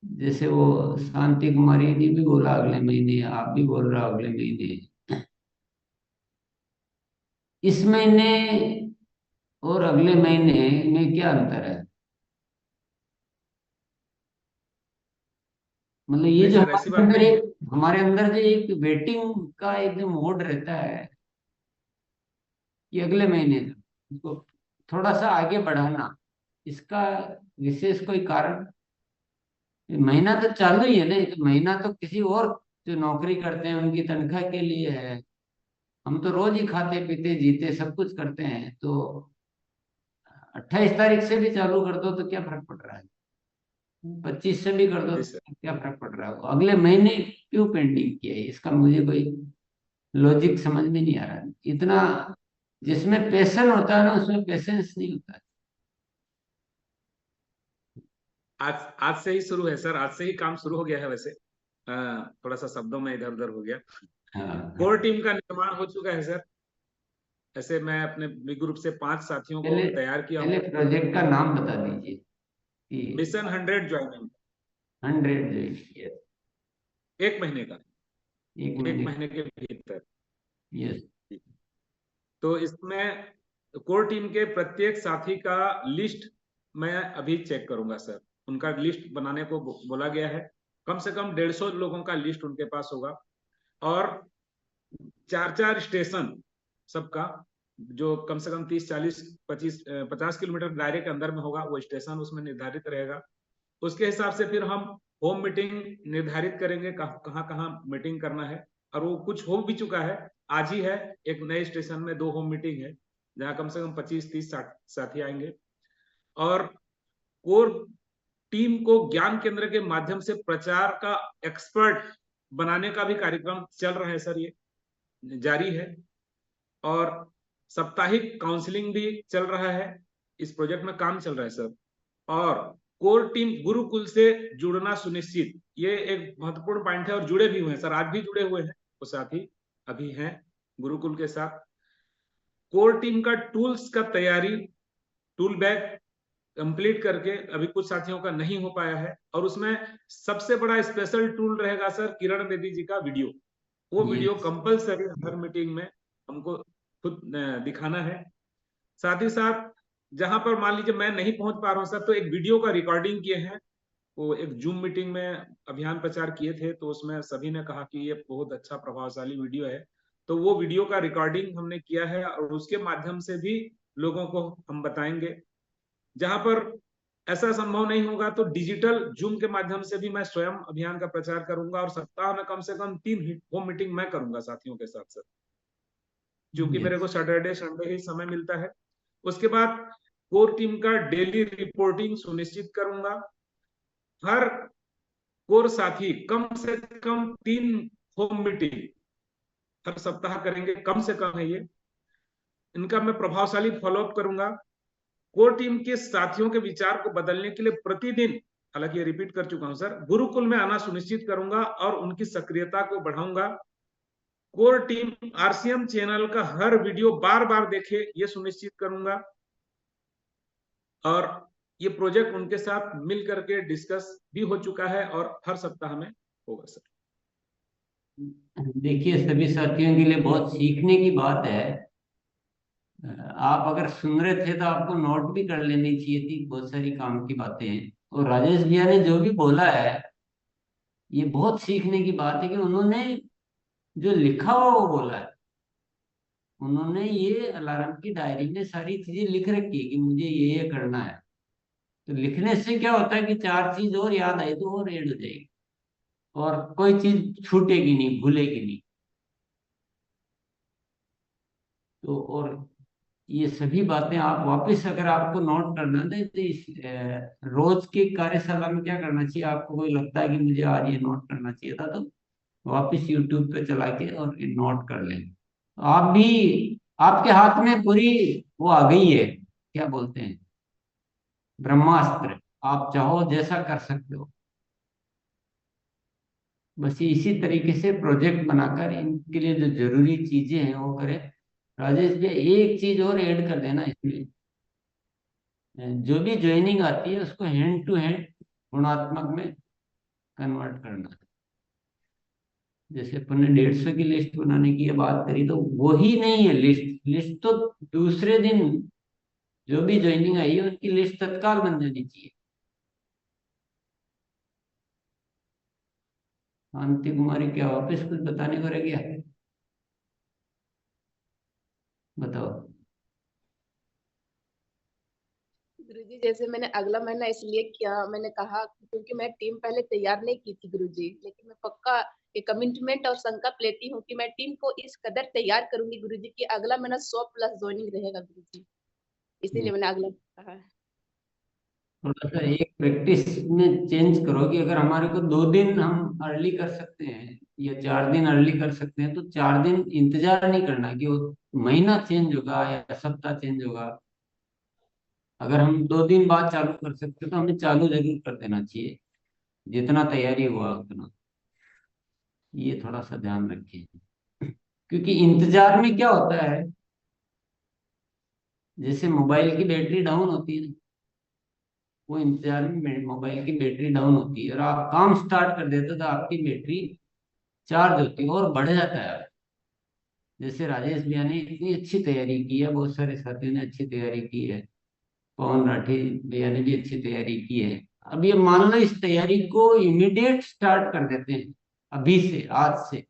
जैसे वो शांति कुमारी जी भी बोला अगले महीने, आप भी बोल रहे हो अगले महीने। इस महीने और अगले महीने में क्या अंतर है, मतलब ये नहीं जो सर ऐसी बात नहीं है। हमारे अंदर जो एक वेटिंग का एक जो मोड रहता है कि अगले महीने तक इसको थोड़ा सा आगे बढ़ाना, इसका विशेष कोई कारण। ये महीना तो चालू ही है ना, ये तो महीना तो किसी और जो नौकरी करते हैं उनकी तनख्वाह के लिए है। हम तो रोज ही खाते पीते जीते सब कुछ करते हैं, तो 28 तारीख से भी चालू कर दो तो क्या फर्क पड़ रहा है, 25 से भी कर दो जी सर। तो क्या फर्क पड़ रहा है। अगले महीने क्यों पेंडिंग किया है, इसका मुझे कोई लॉजिक समझ में नहीं आ रहा है। इतना जिसमें पैशन होता है ना उसमें पेशेंस नहीं होता है। आज आज से ही शुरू है सर, आज से ही काम शुरू हो गया है वैसे। थोड़ा सा शब्दों में इधर उधर हो गया। कोर टीम का निर्माण हो चुका है सर। ऐसे मैं अपने बी ग्रुप से 5 साथियों को पहले तैयार किया पहले हूँ। प्रोजेक्ट का नाम बता दीजिए कि मिशन 100 ज्वाइनिंग। 100 जो 1 महीने का, एक 1 महीने महीने के भीतर। यस। तो इसमें कोर टीम के प्रत्येक साथी का लिस्ट मैं अभी चेक करूंगा सर। उनका लिस्ट बनाने को बोला गया है। कम से कम 150 लोगों का लिस्ट उनके पास होगा, और 4-4 स्टेशन सबका, जो कम से कम 30, 40, 25, 50 किलोमीटर दायरे के अंदर में होगा, वो स्टेशन उसमें निर्धारित रहेगा। उसके हिसाब से फिर हम होम मीटिंग निर्धारित करेंगे, कहाँ कहाँ मीटिंग करना है। और वो कुछ हो भी चुका है, आज ही है। एक नए स्टेशन में 2 होम मीटिंग है, जहाँ कम से कम 25-30 साथी आएंगे। और कोर टीम को ज्ञान केंद्र के माध्यम से प्रचार का एक्सपर्ट बनाने का भी कार्यक्रम चल रहा है सर, ये जारी है। और साप्ताहिक काउंसलिंग भी चल रहा है, इस प्रोजेक्ट में काम चल रहा है सर। और कोर टीम गुरुकुल से जुड़ना सुनिश्चित, ये एक महत्वपूर्ण पॉइंट है। और जुड़े भी हुए हैं सर, आज भी जुड़े हुए हैं वो साथी, अभी हैं गुरुकुल के साथ। कोर टीम का टूल्स का तैयारी, टूल बैग कंप्लीट करके अभी कुछ साथियों का नहीं हो पाया है। और उसमें सबसे बड़ा स्पेशल टूल रहेगा सर किरण बेदी जी का वीडियो। वो वीडियो कंपलसरी हर मीटिंग में हमको खुद दिखाना है। साथ ही साथ जहां पर मान लीजिए मैं नहीं पहुंच पा रहा हूं सर, तो एक वीडियो का रिकॉर्डिंग किए हैं। वो एक जूम मीटिंग में अभियान प्रचार किए थे, तो उसमें सभी ने कहा कि ये बहुत अच्छा प्रभावशाली वीडियो है। तो वो वीडियो का रिकॉर्डिंग हमने किया है, और उसके माध्यम से भी लोगों को हम बताएंगे। जहां पर ऐसा संभव नहीं होगा तो डिजिटल जूम के माध्यम से भी मैं स्वयं अभियान का प्रचार करूंगा। और सप्ताह में कम से कम 3 होम मीटिंग मैं करूंगा साथियों के साथ सर, क्योंकि मेरे को सैटरडे संडे ही समय मिलता है। उसके बाद कोर टीम का डेली रिपोर्टिंग सुनिश्चित करूंगा। हर कोर साथी कम से कम 3 होम मीटिंग हर सप्ताह करेंगे, कम से कम है ये। इनका मैं प्रभावशाली फॉलोअप करूंगा। कोर टीम के साथियों के विचार को बदलने के लिए प्रतिदिन, हालांकि ये रिपीट कर चुका हूं सर, गुरुकुल में आना सुनिश्चित करूंगा और उनकी सक्रियता को बढ़ाऊंगा। कोर टीम आरसीएम चैनल का हर वीडियो बार बार देखे, ये सुनिश्चित करूंगा। और ये प्रोजेक्ट उनके साथ मिल करके डिस्कस भी हो चुका है और हर सप्ताह में होगा सर। देखिए, सभी साथियों के लिए बहुत सीखने की बात है। आप अगर सुन रहे थे तो आपको नोट भी कर लेनी चाहिए थी बहुत सारी काम की बातें। और राजेश भैया ने जो भी बोला है, ये बहुत सीखने की बात है कि उन्होंने जो लिखा हुआ वो बोला है। उन्होंने ये अलार्म की डायरी में सारी चीजें लिख रखी है कि मुझे ये करना है। तो लिखने से क्या होता है कि 4 चीज और याद आई तो और ऐड हो जाएगी, और कोई चीज छूटेगी नहीं, भूलेगी नहीं। तो और ये सभी बातें आप वापस अगर आपको नोट करना है तो इस रोज की कार्यशाला में क्या करना चाहिए, आपको कोई लगता है कि मुझे आज ये नोट करना चाहिए था, तो वापस यूट्यूब पे चला के और नोट कर लें। तो आप भी, आपके हाथ में पूरी वो आ गई है, क्या बोलते हैं, ब्रह्मास्त्र। आप चाहो जैसा कर सकते हो। बस ये इसी तरीके से प्रोजेक्ट बनाकर इनके लिए जो जरूरी चीजें हैं वो करें। राजेश जी, एक चीज और ऐड कर देना इसमें, जो भी ज्वाइनिंग आती है उसको हैंड टू हैंड गुणात्मक में कन्वर्ट करना है। जैसे अपन ने 150 की लिस्ट बनाने की बात करी, तो वो ही नहीं है लिस्ट। लिस्ट तो दूसरे दिन जो भी ज्वाइनिंग आई है उनकी लिस्ट तत्काल बन जानी चाहिए। शांति कुमारी, क्या वापस कुछ बताने को रह गया? बताओ। गुरुजी, जैसे मैंने अगला महीना इसलिए किया, मैंने कहा क्योंकि मैं टीम पहले तैयार नहीं की थी गुरुजी, लेकिन मैं पक्का ये कमिटमेंट और संकल्प लेती हूँ कि मैं टीम को इस कदर तैयार करूंगी गुरुजी कि अगला महीना 100+ ज्वाइनिंग रहेगा गुरुजी। इसीलिए मैंने अगला कहा है। थोड़ा सा एक प्रैक्टिस में चेंज करो कि अगर हमारे को 2 दिन हम अर्ली कर सकते हैं या 4 दिन अर्ली कर सकते हैं, तो 4 दिन इंतजार नहीं करना कि वो महीना चेंज होगा या सप्ताह चेंज होगा। अगर हम 2 दिन बाद चालू कर सकते हैं तो हमें चालू जरूर कर देना चाहिए, जितना तैयारी हुआ उतना। ये थोड़ा सा ध्यान रखिए, क्योंकि इंतजार में क्या होता है, जैसे मोबाइल की बैटरी डाउन होती है, वो इंतजार में मोबाइल की बैटरी डाउन होती है और आप काम स्टार्ट कर देते हो तो आपकी बैटरी चार्ज होती है और बढ़ जाता है। जैसे राजेश भैया ने इतनी अच्छी तैयारी की है, बहुत सारे साथियों ने अच्छी तैयारी की है, पवन राठी भैया ने भी अच्छी तैयारी की है। अब ये मान लो इस तैयारी को इमीडिएट स्टार्ट कर देते हैं, अभी से, आज से,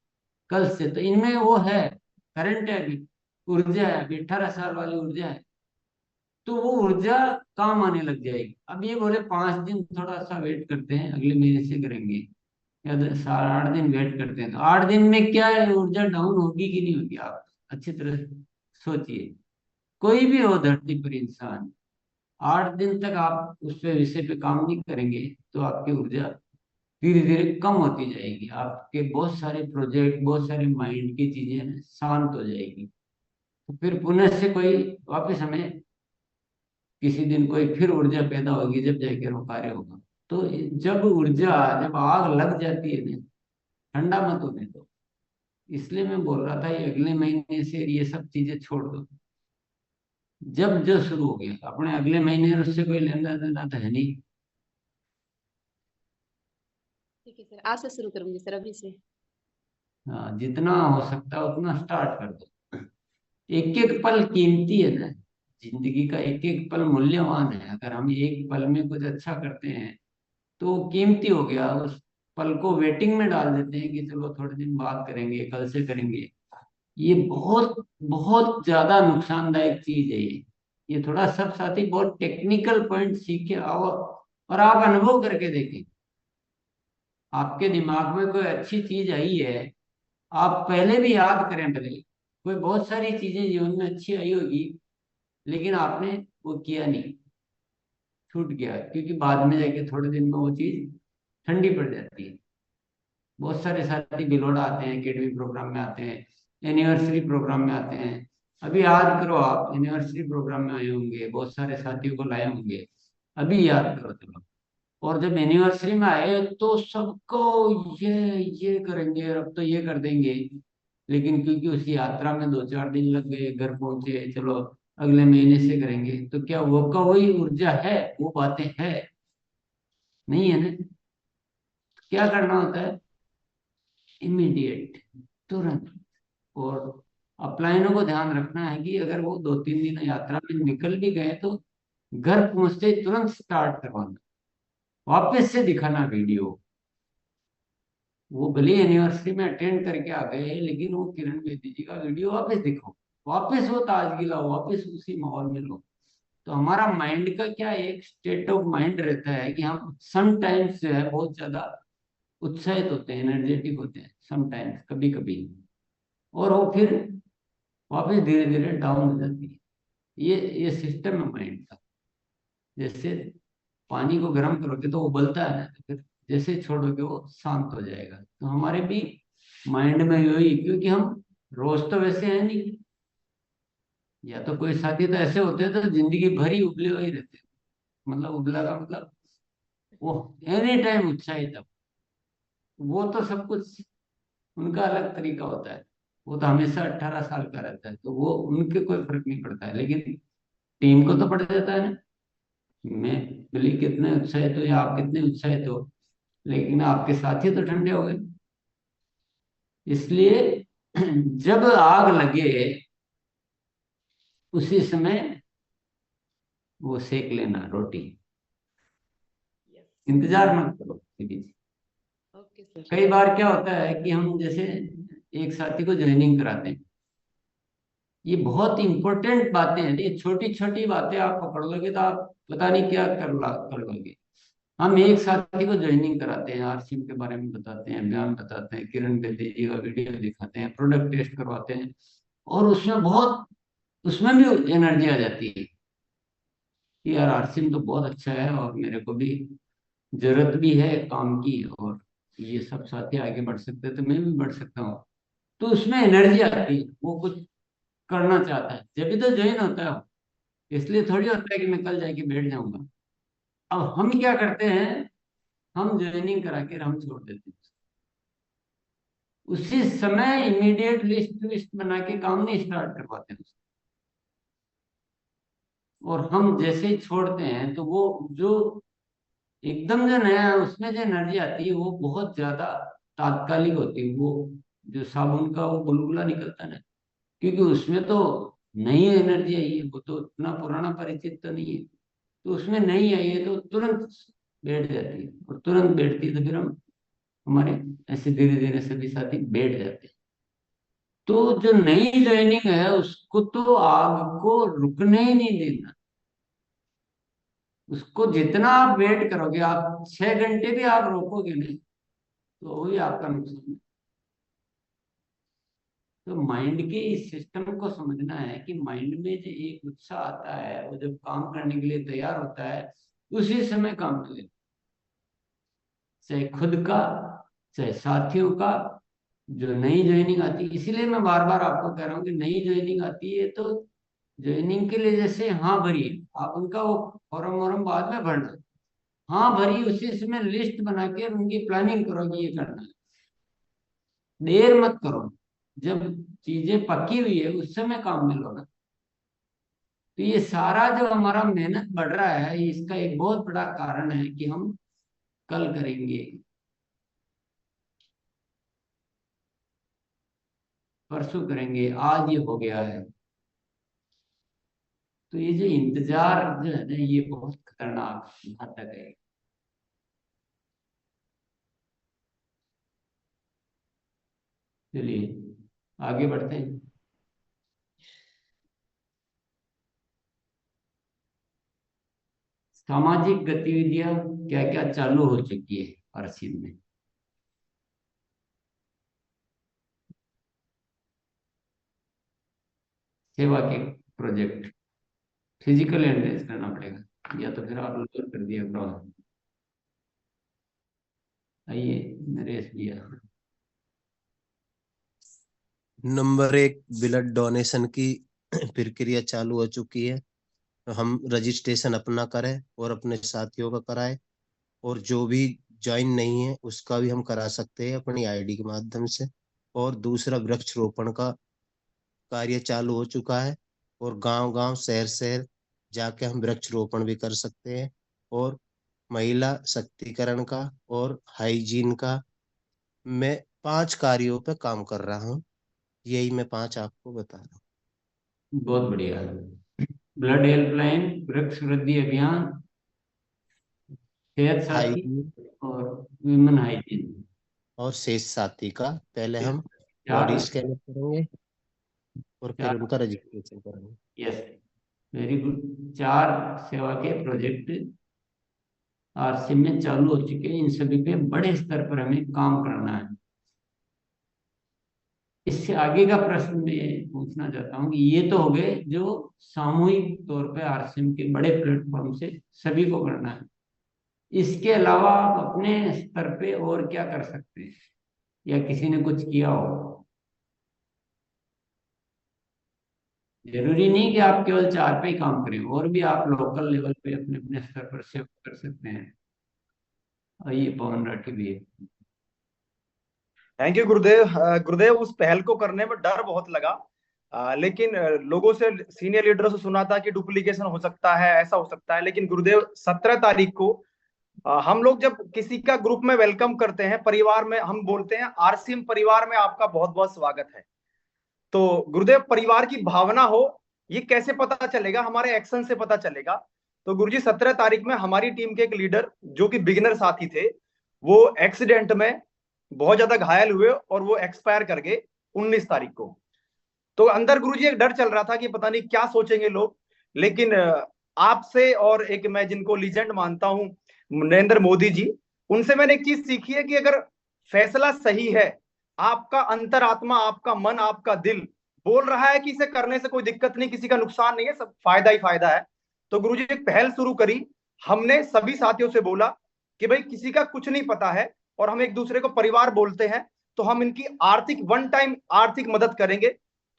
कल से, तो इनमें वो है, करंट है, अभी ऊर्जा है, अभी 18 साल वाली ऊर्जा है, तो वो ऊर्जा काम आने लग जाएगी। अब ये बोले 5 दिन थोड़ा सा वेट करते हैं, अगले महीने से करेंगे, या 8 दिन वेट करते हैं, तो 8 दिन में क्या है, ऊर्जा डाउन होगी कि नहीं होगी? आप अच्छी तरह से सोचिए। कोई भी हो धरती पर इंसान, 8 दिन तक आप उस पे विषय पे काम नहीं करेंगे तो आपकी ऊर्जा धीरे धीरे कम होती जाएगी। आपके बहुत सारे प्रोजेक्ट, बहुत सारे माइंड की चीजें शांत हो जाएगी। तो फिर पुनः से कोई वापस हमें किसी दिन कोई फिर ऊर्जा पैदा होगी, जब जाके वो कार्य होगा। तो जब आग लग जाती है ना, ठंडा मत होने दो। इसलिए मैं बोल रहा था ये अगले महीने से ये सब चीजें छोड़ दो। जब जो शुरू हो गया अपने अगले महीने, उससे कोई लेना देना तो है नहीं। ठीक है सर, आज से शुरू करूंगी सर, अभी से। हाँ, जितना हो सकता है उतना स्टार्ट कर दो। एक एक पल कीमती है ना, जिंदगी का एक एक पल मूल्यवान है। अगर हम एक पल में कुछ अच्छा करते हैं तो वो कीमती हो गया। उस पल को वेटिंग में डाल देते हैं कि चलो थोड़े दिन बाद करेंगे, कल से करेंगे। ये बहुत बहुत ज्यादा नुकसानदायक चीज है ये थोड़ा सब साथी बहुत टेक्निकल पॉइंट सीख के आओ और आप अनुभव करके देखें। आपके दिमाग में कोई अच्छी चीज आई है, आप पहले भी याद करें, भले कोई बहुत सारी चीजें जीवन में अच्छी आई होगी, लेकिन आपने वो किया नहीं, छूट गया, क्योंकि बाद में जाके थोड़े दिन में वो चीज ठंडी पड़ जाती है। बहुत सारे साथी बिलोड़ा आते हैं, एकेडमी प्रोग्राम में आते हैं, एनिवर्सरी प्रोग्राम में आते हैं। अभी याद करो, आप एनिवर्सरी प्रोग्राम में आए होंगे, बहुत सारे साथियों को लाए होंगे, अभी याद करो चलो। और जब एनिवर्सरी में आए तो सबको ये करेंगे, अब तो ये कर देंगे, लेकिन क्योंकि उस यात्रा में 2-4 दिन लग गए, घर पहुंचे, चलो अगले महीने से करेंगे, तो क्या वो का वही ऊर्जा है, वो बातें है? नहीं है ना। क्या करना होता है? इमीडिएट, तुरंत। और अपलाइनों को ध्यान रखना है कि अगर वो 2-3 दिन यात्रा में निकल भी गए तो घर पहुंचते ही तुरंत स्टार्ट करवाना, वापस से दिखाना वीडियो। वो भले एनिवर्सरी में अटेंड करके आ गए लेकिन वो किरण बेदी जी का वीडियो वापस दिखाओ, वापस वो ताजगी लाओ, वापस उसी माहौल में लो। तो हमारा माइंड का क्या एक स्टेट ऑफ माइंड रहता है कि हम समटाइम्स जो है बहुत ज्यादा उत्साहित होते हैं, एनर्जेटिक होते हैं समटाइम्स, कभी कभी, और वो फिर वापस धीरे धीरे डाउन हो जाती है। ये सिस्टम है माइंड का। जैसे पानी को गर्म करोगे तो वो उबलता है ना, तो फिर जैसे छोड़ोगे वो शांत हो जाएगा। तो हमारे भी माइंड में यही, क्योंकि हम रोज तो वैसे हैं नहीं। या तो कोई साथी तो ऐसे होते हैं तो जिंदगी भर ही उबले हुए ही रहते हैं, मतलब उबला का मतलब वो एनी टाइम उत्साहित है। वो तो सब कुछ उनका अलग तरीका होता है, वो तो हमेशा 18 साल का रहता है, तो वो उनके कोई फर्क नहीं पड़ता है, लेकिन टीम को तो पड़ जाता है ना। मैं भले कितने उत्साहित हो या आप कितने उत्साहित हो, लेकिन आपके साथी तो ठंडे हो गए। इसलिए जब आग लगे उसी समय वो सेक लेना रोटी, इंतजार मत करो किसी चीज। Okay sir. कई बार क्या होता है कि हम जैसे एक साथी को ज्वाइनिंग कराते हैं, ये बहुत इंपॉर्टेंट बातें हैं, ये छोटी छोटी बातें आप पकड़ लोगे तो आप पता नहीं क्या कर लोगे। हम एक साथी को ज्वाइनिंग कराते हैं, आरसीएम के बारे में बताते हैं, अभियान बताते हैं, किरण बेदी जी का वीडियो दिखाते हैं, प्रोडक्ट टेस्ट करवाते हैं, और उसमें भी एनर्जी आ जाती है कि यार आरसीएम तो बहुत अच्छा है और मेरे को भी जरूरत भी है काम की, और ये सब साथी आगे बढ़ सकते हैं तो मैं भी बढ़ सकता हूँ। तो उसमें एनर्जी आती है, वो कुछ करना चाहता है, जब भी तो ज्वाइन होता है वो। इसलिए थोड़ी होता है कि मैं कल जाके बैठ जाऊंगा। अब हम क्या करते हैं, हम ज्वाइनिंग करा के हम छोड़ देते हैं, उसी समय इमीडिएट लिस्ट लिस्ट बना के काम नहीं स्टार्ट करवाते हैं उसको। और हम जैसे ही छोड़ते हैं तो वो जो एकदम जो नया है उसमें जो एनर्जी आती है वो बहुत ज्यादा तात्कालिक होती है। वो जो साबुन का वो बुलबुला निकलता है ना, क्योंकि उसमें तो नई एनर्जी आई है, वो तो इतना पुराना परिचित तो नहीं है, तो उसमें नई आई है तो तुरंत बैठ जाती है, और तुरंत बैठती है तो फिर हम हमारे ऐसे धीरे धीरे सभी साथी बैठ जाते हैं। तो जो नई ज्वाइनिंग है उसको तो आग को रुकने ही नहीं देना। उसको जितना आप वेट करोगे, आप 6 घंटे भी आप रोकोगे नहीं तो वही आपका नुकसान है। तो माइंड के इस सिस्टम को समझना है कि माइंड में जो एक उत्साह आता है, वो जब काम करने के लिए तैयार होता है उसी समय काम कर लेता है। चाहे खुद का, चाहे साथियों का। जो नई ज्वाइनिंग आती है, इसीलिए मैं बार बार आपको कह रहा हूँ कि नई ज्वाइनिंग आती है तो ज्वाइनिंग के लिए जैसे हाँ भरिए, आप उनका वो फॉर्म वॉर्म बाद में भरना, हाँ भरिए उसी समय लिस्ट बना के उनकी प्लानिंग करो कि ये करना है, देर मत करो। जब चीजें पकी हुई है उस समय काम में लो ना। तो ये सारा जो हमारा मेहनत बढ़ रहा है, इसका एक बहुत बड़ा कारण है कि हम कल करेंगे, परसों करेंगे, आज ये हो गया है। तो ये जो इंतजार जो है ना, ये बहुत खतरनाक घातक है। चलिए आगे बढ़ते हैं। सामाजिक गतिविधियां क्या क्या चालू हो चुकी है आरसीएम में। सेवा के प्रोजेक्ट फिजिकल एंट्रेंस करना पड़ेगा, या तो फिर आप लोड कर दिया करो। आइए नरेश भैया। नंबर 1, ब्लड डोनेशन की प्रक्रिया चालू हो चुकी है। हम रजिस्ट्रेशन अपना करें और अपने साथियों का कराएं, और जो भी ज्वाइन नहीं है उसका भी हम करा सकते हैं अपनी आईडी के माध्यम से। और दूसरा, वृक्षरोपण का कार्य चालू हो चुका है, और गांव गांव शहर शहर जाके हम वृक्षरोपण भी कर सकते हैं। और महिला शक्तिकरण का और हाइजीन का मैं 5 कार्यों पे काम कर रहा हूँ। यही मैं 5 आपको बता रहा हूँ। बहुत बढ़िया। ब्लड हेल्पलाइन, वृक्ष वृद्धि अभियान, सेहत साथी हाइजीन और वुमेन हाइजीन। और शेष साथी का पहले हम चार, बॉडी स्कैन करेंगे और फिर चार, उनका रजिस्ट्रेशन करेंगे। Yes, very good. 4 सेवा के प्रोजेक्ट आरसी में चालू हो चुके हैं। इन सभी पे बड़े स्तर पर हमें काम करना है। इससे आगे का प्रश्न मैं पूछना चाहता हूँ कि ये तो हो गए जो सामूहिक तौर पे आरसीएम के बड़े प्लेटफॉर्म से सभी को करना है। इसके अलावा आप अपने स्तर पे और क्या कर सकते हैं, या किसी ने कुछ किया हो? जरूरी नहीं कि आप केवल 4 पे ही काम करें, और भी आप लोकल लेवल पे अपने अपने स्तर पर सेव कर सकते हैं। आइए पवन राठी भी है। थैंक यू गुरुदेव। गुरुदेव, उस पहल को करने में डर बहुत लगा, लेकिन लोगों से, सीनियर लीडरों से सुना था कि डुप्लीकेशन हो सकता है, ऐसा हो सकता है। लेकिन गुरुदेव 17 तारीख को हम लोग जब किसी का ग्रुप में वेलकम करते हैं, परिवार में, हम बोलते हैं आरसीएम परिवार में आपका बहुत बहुत स्वागत है। तो गुरुदेव, परिवार की भावना हो, ये कैसे पता चलेगा? हमारे एक्शन से पता चलेगा। तो गुरुजी 17 तारीख में हमारी टीम के एक लीडर जो कि बिगिनर साथी थे, वो एक्सीडेंट में बहुत ज्यादा घायल हुए और वो एक्सपायर कर गए 19 तारीख को। तो अंदर गुरुजी एक डर चल रहा था कि पता नहीं क्या सोचेंगे लोग। लेकिन आपसे और एक मैं जिनको लीजेंड मानता हूं, नरेंद्र मोदी जी, उनसे मैंने एक चीज सीखी है कि अगर फैसला सही है, आपका अंतरात्मा, आपका मन, आपका दिल बोल रहा है कि इसे करने से कोई दिक्कत नहीं, किसी का नुकसान नहीं है, सब फायदा ही फायदा है, तो गुरुजी एक पहल शुरू करी। हमने सभी साथियों से बोला कि भाई किसी का कुछ नहीं पता है और हम एक दूसरे को परिवार बोलते हैं, तो हम इनकी आर्थिक वन टाइम आर्थिक मदद करेंगे।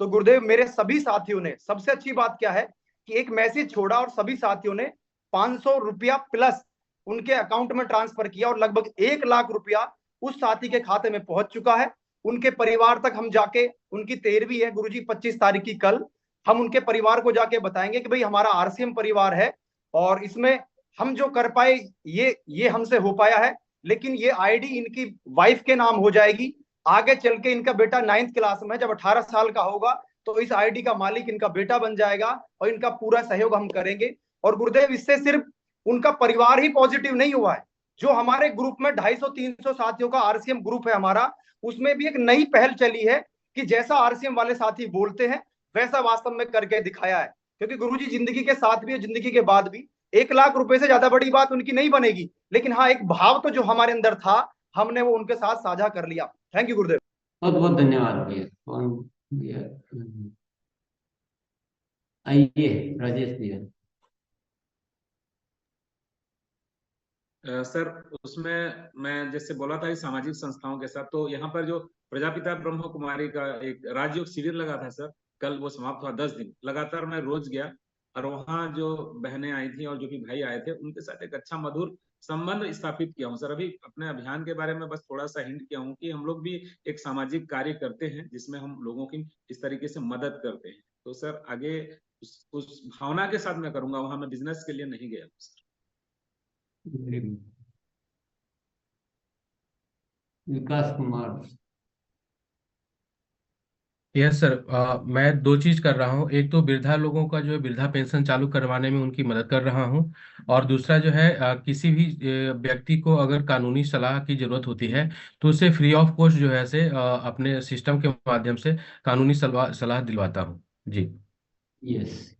तो गुरुदेव, मेरे सभी साथियों ने, सबसे अच्छी बात क्या है कि एक मैसेज छोड़ा और सभी साथियों ने 500 रुपया प्लस उनके अकाउंट में ट्रांसफर किया, और लगभग 1 लाख रुपया उस साथी के खाते में पहुंच चुका है। उनके परिवार तक हम जाके, उनकी 13वीं है गुरुजी 25 तारीख की, कल हम उनके परिवार को जाके बताएंगे कि भाई हमारा आरसीएम परिवार है और इसमें हम जो कर पाए ये हमसे हो पाया है, लेकिन ये आईडी इनकी वाइफ के नाम हो जाएगी। आगे चल के इनका बेटा 9th क्लास में, जब 18 साल का होगा तो इस आईडी का मालिक इनका बेटा बन जाएगा और इनका पूरा सहयोग हम करेंगे। और गुरुदेव, इससे सिर्फ उनका परिवार ही पॉजिटिव नहीं हुआ है, जो हमारे ग्रुप में 250-300 साथियों का आरसीएम ग्रुप है हमारा, उसमें भी एक नई पहल चली है कि जैसा आरसीएम वाले साथी बोलते हैं वैसा वास्तव में करके दिखाया है। क्योंकि गुरुजी जिंदगी के साथ भी और जिंदगी के बाद भी 1 लाख रुपए से ज्यादा बड़ी बात उनकी नहीं बनेगी, लेकिन हाँ, एक भाव तो जो हमारे अंदर था, हमने वो उनके साथ साझा कर लिया। थैंक यू गुरुदेव। बहुत बहुत धन्यवाद भैया, पवन भैया। आइए राजेश भैया। सर, उसमें मैं जैसे बोला था सामाजिक संस्थाओं के साथ, तो यहाँ पर जो प्रजापिता ब्रह्म कुमारी का एक राजयोग शिविर लगा था सर, कल वो समाप्त हुआ। 10 दिन लगातार मैं रोज गया, और वहाँ जो बहनें आई थी और जो भी भाई आए थे, उनके साथ एक अच्छा मधुर संबंध स्थापित किया हूँ सर। अभी अपने अभियान के बारे में बस थोड़ा सा हिंट किया हूँ कि हम लोग भी एक सामाजिक कार्य करते हैं जिसमें हम लोगों की इस तरीके से मदद करते हैं। तो सर आगे उस भावना के साथ मैं करूंगा, वहां मैं बिजनेस के लिए नहीं गया सर। विकास कुमार। यस सर, मैं 2 चीज कर रहा हूँ। एक तो वृद्धा लोगों का जो है वृद्धा पेंशन चालू करवाने में उनकी मदद कर रहा हूँ, और दूसरा जो है किसी भी व्यक्ति को अगर कानूनी सलाह की जरूरत होती है तो उसे फ्री ऑफ कॉस्ट जो है से अपने सिस्टम के माध्यम से कानूनी सलाह दिलवाता हूँ जी। यस,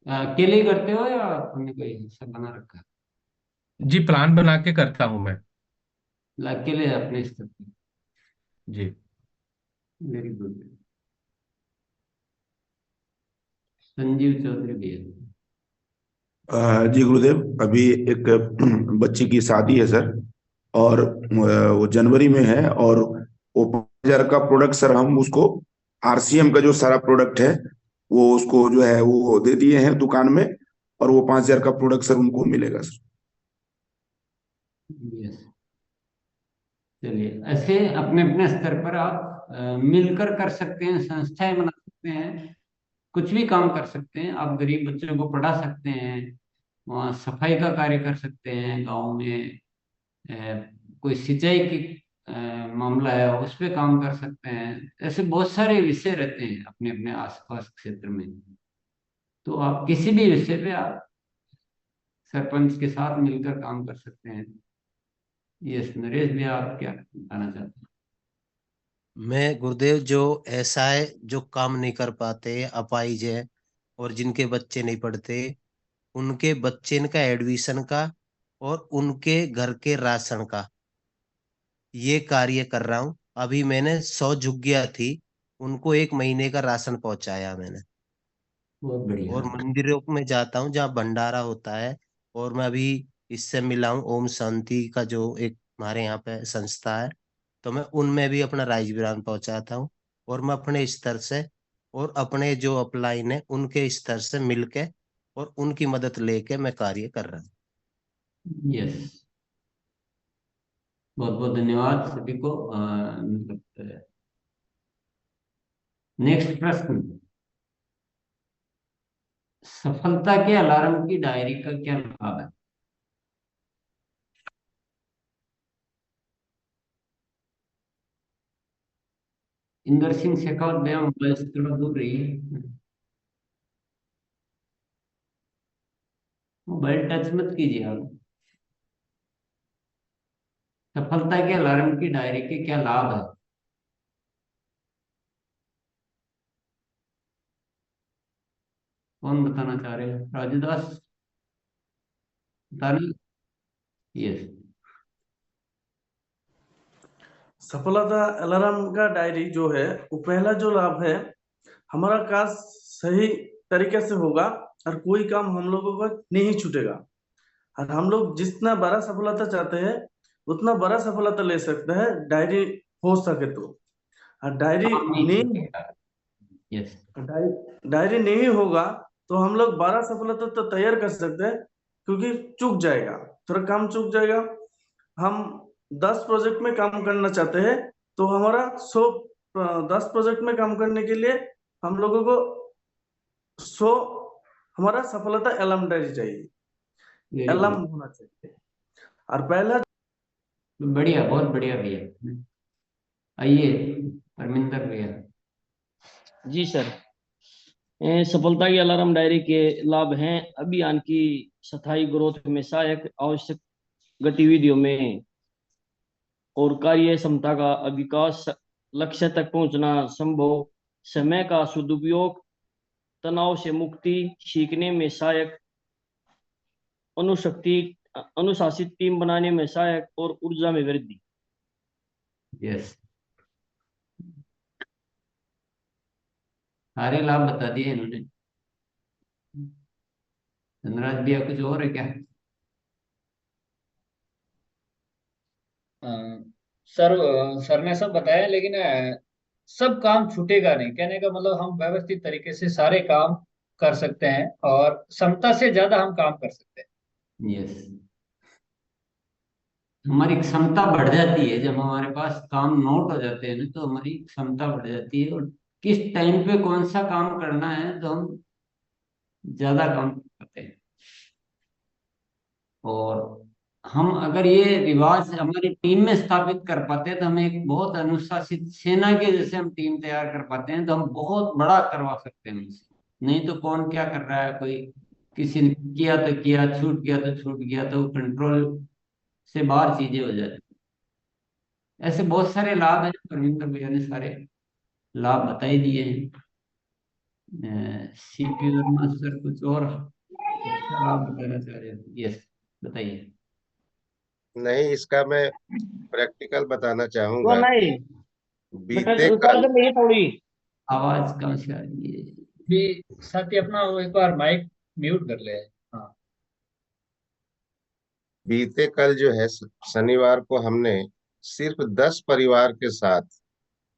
अकेले ही करते हो या आपने कोई हिस्सा बना रखा है? जी, प्लान बना के करता हूँ मैं। अकेले अपने स्तर पे? जी, वेरी गुड। संजीव चौधरी भैया। जी गुरुदेव, अभी एक बच्ची की शादी है सर, और वो जनवरी में है। और वो 5,000 का प्रोडक्ट सर हम उसको आरसीएम का जो सारा प्रोडक्ट है वो उसको जो है वो दे दिए हैं दुकान में, और वो 5,000 का प्रोडक्ट सर उनको मिलेगा सर। यस, चलिए ऐसे अपने अपने स्तर पर आप मिलकर कर सकते हैं, संस्थाएं बना सकते हैं, कुछ भी काम कर सकते हैं। आप गरीब बच्चों को पढ़ा सकते हैं, वहाँ सफाई का कार्य कर सकते हैं, गांव में कोई सिंचाई की मामला है उस पे काम कर सकते हैं। ऐसे बहुत सारे विषय रहते हैं अपने अपने आसपास क्षेत्र में। तो आप किसी भी विषय पे आप सरपंच के साथ मिलकर काम कर सकते हैं। यस नरेश भी, आप क्या बताना चाहते हैं? मैं गुरुदेव, जो ऐसा है जो काम नहीं कर पाते, अपाहिज है और जिनके बच्चे नहीं पढ़ते, उनके बच्चे का एडमिशन का और उनके घर के राशन का ये कार्य कर रहा हूँ। अभी मैंने 100 झुग्गियां थी, उनको 1 महीने का राशन पहुंचाया मैंने। बहुत बढ़िया। और मंदिरों में जाता हूँ जहाँ भंडारा होता है, और मैं अभी इससे मिला हूँ ओम शांति का जो एक हमारे यहाँ पे संस्था है, तो मैं उनमें भी अपना राइस ब्रान पहुंचाता हूँ। और मैं अपने स्तर से और अपने जो अपलाइन है उनके स्तर से मिलके और उनकी मदद लेके मैं कार्य कर रहा हूँ। यस, बहुत बहुत धन्यवाद सभी को। नेक्स्ट प्रश्न, सफलता के अलार्म की डायरी का क्या लाभ है? इंदर सिंह शेखावत भैया, मोबाइल से थोड़ा दूर रहिए, मोबाइल टच मत कीजिए आप। सफलता के अलार्म की डायरी के क्या लाभ है? कौन बताना चाह रहे हैं? राजू दास बता रहे? यस। सफलता अलार्म का डायरी जो है वो पहला जो लाभ है, हमारा काम सही तरीके से होगा और कोई काम हम लोगों को नहीं छूटेगा। और हम लोग जितना बड़ा सफलता चाहते हैं उतना बड़ा सफलता ले सकते हैं, डायरी हो सके तो। और डायरी नहीं यस, डायरी नहीं होगा तो हम लोग 12 सफलता तो तैयार कर सकते हैं, क्योंकि चूक जाएगा, थोड़ा काम चूक जाएगा। हम 10 प्रोजेक्ट में काम करना चाहते हैं तो हमारा 10 प्रोजेक्ट में काम करने के लिए हम लोगों को 100 हमारा सफलता अलार्म डायरी चाहिए, अलार्म होना चाहिए। और पहला बढ़िया, बहुत बढ़िया भैया। आइए परमिंदर भैया। जी सर, सफलता की अलार्म डायरी के लाभ हैं अभियान की स्थायी ग्रोथ में सहायक, आवश्यक गतिविधियों में और कार्य क्षमता का विकास, लक्ष्य तक पहुंचना संभव, समय का सदुपयोग, तनाव से मुक्ति, सीखने में सहायक, अनुशासित टीम बनाने में सहायक और ऊर्जा में वृद्धि। यस, सारे लाभ बता दिए इन्होंने। धनराज भैया कुछ और है क्या? सर, सर ने सब बताया, लेकिन सब काम छूटेगा नहीं। कहने का मतलब हम व्यवस्थित तरीके से सारे काम कर सकते हैं और क्षमता से ज्यादा हम काम कर सकते हैं। यस, हमारी क्षमता बढ़ जाती है जब हमारे पास काम नोट हो जाते हैं ना, तो हमारी क्षमता बढ़ जाती है। और किस टाइम पे कौन सा काम करना है तो हम ज्यादा काम करते हैं। और हम अगर ये रिवाज हमारी टीम में स्थापित कर पाते हैं तो हम एक बहुत अनुशासित सेना के जैसे हम टीम तैयार कर पाते हैं, तो हम बहुत बड़ा करवा सकते हैं उनसे। नहीं तो कौन क्या कर रहा है, कोई किसी ने किया तो किया, छूट गया तो छूट गया, तो कंट्रोल से बाहर चीजें हो जाती हैं। ऐसे बहुत सारे लाभ हैं, परमिंदर भैया ने सारे लाभ बता ही दिए हैं। सीपी वर्मा सर कुछ और एक्स्ट्रा लाभ बताना चाह रहे हैं? यस, बताइए। नहीं, इसका मैं प्रैक्टिकल बताना तो चाहूंगा। नहीं बीते कल थोड़ी आवाज कम से आ रही है। भी साथी अपना वो एक बार माइक म्यूट कर ले। हाँ, बीते कल जो है शनिवार को हमने सिर्फ 10 परिवार के साथ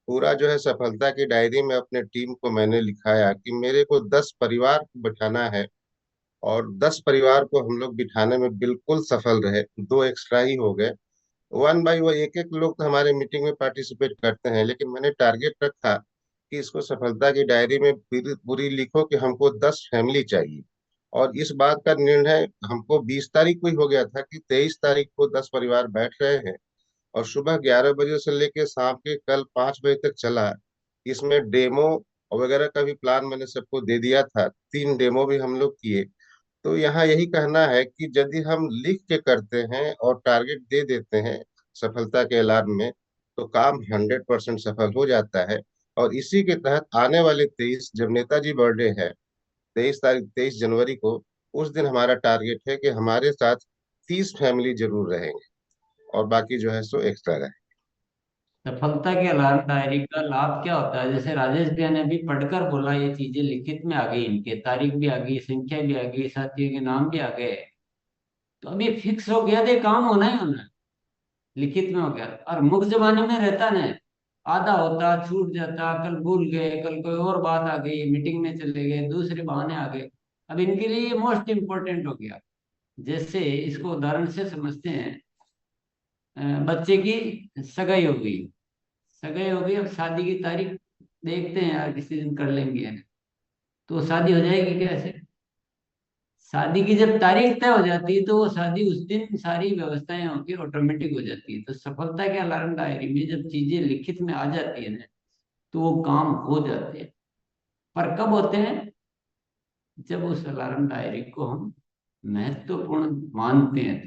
पूरा जो है सफलता की डायरी में अपने टीम को मैंने लिखाया कि मेरे को 10 परिवार को बिठाना है, और 10 परिवार को हम लोग बिठाने में बिल्कुल सफल रहे। 2 एक्स्ट्रा ही हो गए। वन बाई वो एक एक लोग तो हमारे मीटिंग में पार्टिसिपेट करते हैं, लेकिन मैंने टारगेट रखा कि इसको सफलता की डायरी में पूरी पूरी लिखो कि हमको 10 फैमिली चाहिए। और इस बात का निर्णय हमको 20 तारीख को ही हो गया था कि 23 तारीख को 10 परिवार बैठ रहे हैं, और सुबह 11 बजे से लेके शाम के कल 5 बजे तक चला। इसमें डेमो वगैरह का भी प्लान मैंने सबको दे दिया था, 3 डेमो भी हम लोग किए। तो यहाँ यही कहना है कि यदि हम लिख के करते हैं और टारगेट दे देते हैं सफलता के अलार्म में, तो काम 100% सफल हो जाता है। और इसी के तहत आने वाले 23, जब नेताजी बर्थडे है 23 जनवरी को, उस दिन हमारा टारगेट है कि हमारे साथ 30 फैमिली जरूर रहेंगे, और बाकी जो है सो एक्स्ट्रा रहे। सफलता के अलार्म डायरी का लाभ क्या होता है? जैसे राजेश भैया ने अभी पढ़कर बोला, ये चीजें लिखित में आ गई, इनके तारीख भी आ गई, संख्या भी आ गई, साथियों के नाम भी आ गए, तो अभी फिक्स हो गया, तो काम होना ही होना है, लिखित में हो गया। और मुख्य जमाने में रहता ना, आधा होता, छूट जाता, कल भूल गए, कल कोई और बात आ गई, मीटिंग में चले गए, दूसरे बहाने आ गए। अब इनके लिए ये मोस्ट इम्पोर्टेंट हो गया। जैसे इसको उदाहरण से समझते हैं, बच्चे की सगाई हो गई, सगाई हो गई, अब शादी की तारीख देखते हैं यार, किसी दिन कर लेंगे, तो शादी हो जाएगी कैसे? शादी की जब तारीख तय हो जाती है तो वो शादी उस दिन सारी व्यवस्थाएं होकर ऑटोमेटिक हो जाती है। तो सफलता के अलार्म डायरी में जब चीजें लिखित में आ जाती है ना, तो वो काम हो जाते हैं। पर कब होते हैं? जब उस अलार्म डायरी को हम महत्वपूर्ण मानते हैं,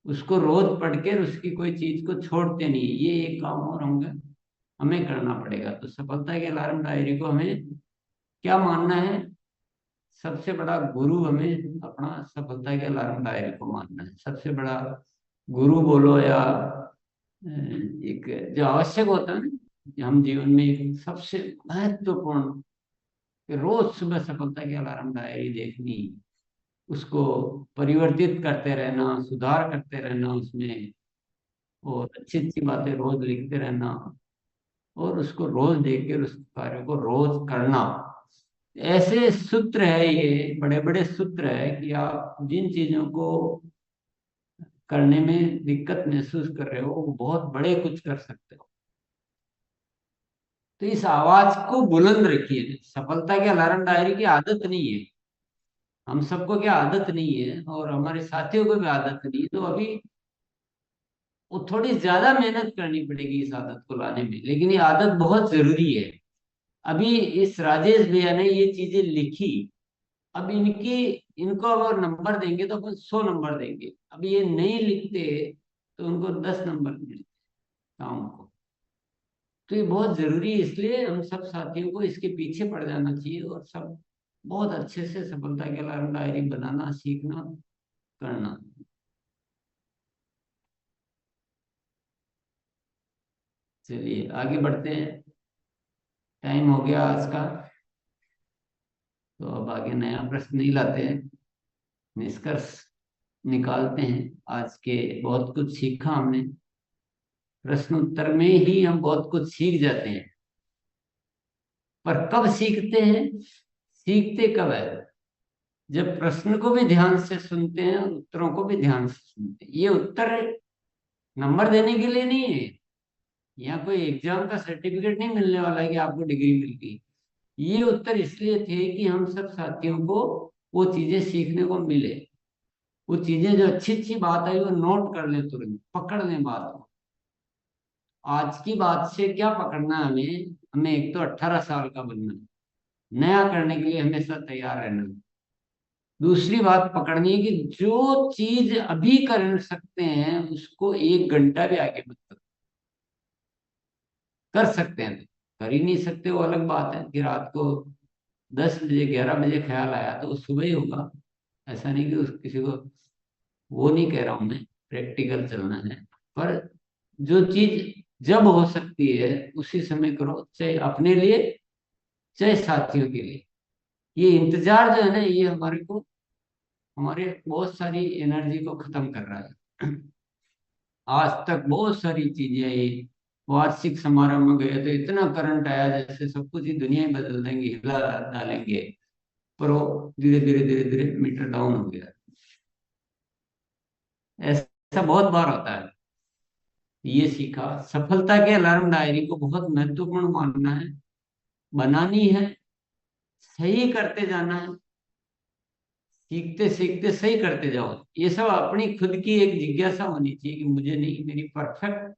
तो उसको रोज पढ़ के उसकी कोई चीज को छोड़ते नहीं, ये एक काम और हमें करना पड़ेगा। तो सफलता के अलार्म डायरी को हमें क्या मानना है? सबसे बड़ा गुरु हमें अपना सफलता के अलार्म डायरी को मानना है। सबसे बड़ा गुरु बोलो या एक जो आवश्यक होता है ना, कि हम जीवन में एक सबसे महत्वपूर्ण, कि रोज सुबह सफलता के अलार्म डायरी देखनी, उसको परिवर्तित करते रहना, सुधार करते रहना उसमें, और अच्छी अच्छी बातें रोज लिखते रहना, और उसको रोज देख के उस कार्य को रोज करना। ऐसे सूत्र है, ये बड़े बड़े सूत्र है कि आप जिन चीजों को करने में दिक्कत महसूस कर रहे हो, वो बहुत बड़े कुछ कर सकते हो। तो इस आवाज को बुलंद रखिए। सफलता के अलार्म डायरी की आदत नहीं है, हम सबको क्या आदत नहीं है, और हमारे साथियों को भी आदत नहीं है, तो अभी वो थोड़ी ज्यादा मेहनत करनी पड़ेगी इस आदत को लाने में, लेकिन ये आदत बहुत जरूरी है। अभी इस राजेश भैया ने ये चीजें लिखी, अब इनको अगर नंबर देंगे तो अपन 100 नंबर देंगे। अब ये नहीं लिखते तो उनको 10 नंबर मिलते काम को। तो ये बहुत जरूरी है, इसलिए हम सब साथियों को इसके पीछे पड़ जाना चाहिए, और सब बहुत अच्छे से सफलता के अलार्म डायरी बनाना, सीखना, करना। चलिए आगे बढ़ते हैं, टाइम हो गया आज का, तो अब आगे नया प्रश्न नहीं लाते हैं, निष्कर्ष निकालते हैं। आज के बहुत कुछ सीखा हमने, प्रश्न उत्तर में ही हम बहुत कुछ सीख जाते हैं। पर कब सीखते हैं? सीखते कब है? जब प्रश्न को भी ध्यान से सुनते हैं और उत्तरों को भी ध्यान से सुनते हैं। ये उत्तर नंबर देने के लिए नहीं है, यहाँ कोई एग्जाम का सर्टिफिकेट नहीं मिलने वाला है कि आपको डिग्री मिल गई। ये उत्तर इसलिए थे कि हम सब साथियों को वो चीजें सीखने को मिले, वो चीजें जो अच्छी अच्छी बात आई वो नोट कर ले, तुरंत पकड़ लें बात को। आज की बात से क्या पकड़ना है हमें? हमें एक तो 18 साल का बनना है, नया करने के लिए हमेशा तैयार रहना है। दूसरी बात पकड़नी है कि जो चीज अभी कर सकते हैं उसको 1 घंटा भी आगे मत करो। कर सकते हैं, कर ही नहीं सकते वो अलग बात है, कि रात को 10 बजे 11 बजे ख्याल आया तो वो सुबह ही होगा। ऐसा नहीं कि किसी को, वो नहीं कह रहा हूं मैं, प्रैक्टिकल चलना है। पर जो चीज जब हो सकती है उसी समय करो, चाहे अपने लिए चाहे साथियों के लिए। ये इंतजार जो है ना, ये हमारे को हमारे बहुत सारी एनर्जी को खत्म कर रहा है। आज तक बहुत सारी चीजें आई, वार्षिक समारोह में गए तो इतना करंट आया जैसे सब कुछ ही दुनिया ही बदल देंगे, हिला डालेंगे, पर वो धीरे धीरे धीरे धीरे मीटर डाउन हो गया। ऐसा बहुत बार होता है। ये सीखा, सफलता के अलार्म डायरी को बहुत महत्वपूर्ण मानना है, बनानी है, सही करते जाना है, सीखते सीखते सही करते जाओ। ये सब अपनी खुद की एक जिज्ञासा होनी चाहिए कि मुझे नहीं, मेरी परफेक्ट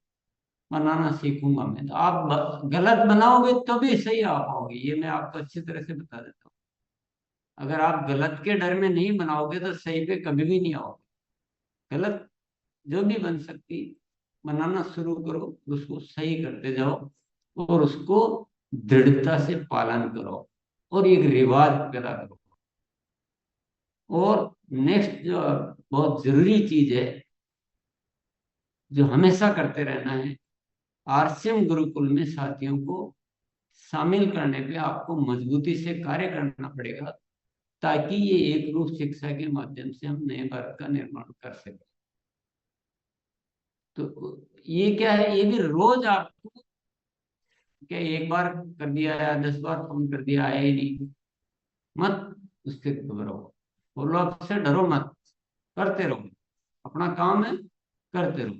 बनाना सीखूंगा मैं। तो आप गलत बनाओगे तो भी सही आ पाओगे, ये मैं आपको अच्छी तरह से बता देता हूँ। अगर आप गलत के डर में नहीं बनाओगे तो सही पे कभी भी नहीं आओगे। गलत जो भी बन सकती बनाना शुरू करो, उसको सही करते जाओ और उसको दृढ़ता से पालन करो और एक रिवाज पैदा करो। और नेक्स्ट जो बहुत जरूरी चीज है, जो हमेशा करते रहना है, आरसीएम गुरुकुल में साथियों को शामिल करने पे आपको मजबूती से कार्य करना पड़ेगा, ताकि ये एक रूप शिक्षा के माध्यम से हम नए भारत का निर्माण कर सकें। तो ये क्या है, ये भी रोज आपको क्या एक बार कर दिया या 10 बार फोन कर दिया आया ही नहीं, मत उससे घबराओ, फॉलो अप से डरो मत, करते रहो, अपना काम है करते रहो।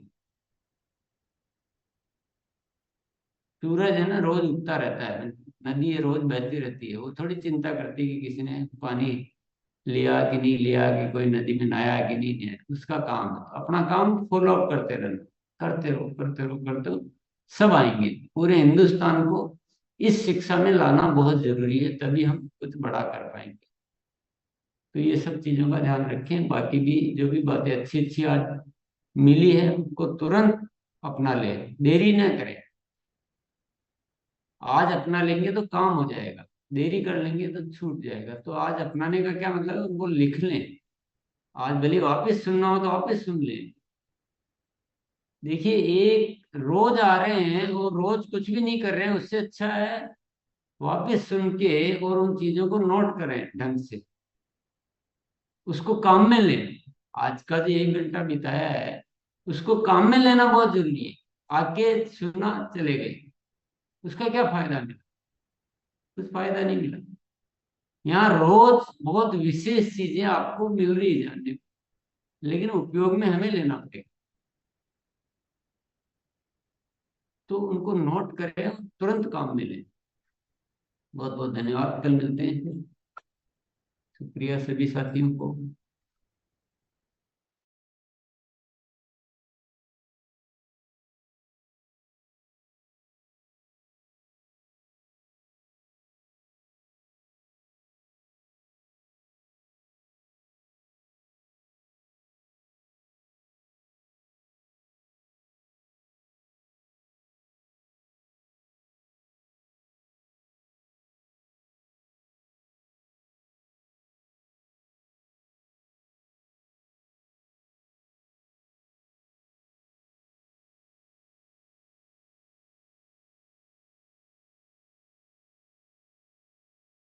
सूरज है ना, रोज उगता रहता है, नदी है रोज बहती रहती है, वो थोड़ी चिंता करती है कि किसी ने पानी लिया कि नहीं लिया, कि कोई नदी में नहाया कि नहीं नहाया, उसका काम है। अपना काम फॉलो अप करते रहना, करते रहो करते रहो करते रहो, सब आएंगे। पूरे हिंदुस्तान को इस शिक्षा में लाना बहुत जरूरी है, तभी हम कुछ बड़ा कर पाएंगे। तो ये सब चीजों का ध्यान रखें। बाकी भी जो भी बातें अच्छी अच्छी आज मिली है उनको तुरंत अपना लें, देरी न करें। आज अपना लेंगे तो काम हो जाएगा, देरी कर लेंगे तो छूट जाएगा। तो आज अपनाने का क्या मतलब है, उनको लिख लें। आज भले वापस सुनना हो तो वापस सुन लें। देखिए, एक रोज आ रहे हैं और रोज कुछ भी नहीं कर रहे हैं, उससे अच्छा है वापस सुन के और उन चीजों को नोट करें ढंग से, उसको काम में लें। आज का जो 1 घंटा बिताया है उसको काम में लेना बहुत जरूरी है। आके सुना चले गए, उसका क्या फायदा मिला, कुछ फायदा नहीं मिला। यहाँ रोज बहुत विशेष चीजें आपको मिल रही है जानने को, लेकिन उपयोग में हमें लेना पड़ेगा। तो उनको नोट करें और तुरंत काम में लें। बहुत बहुत धन्यवाद, कल मिलते हैं। शुक्रिया सभी साथियों को।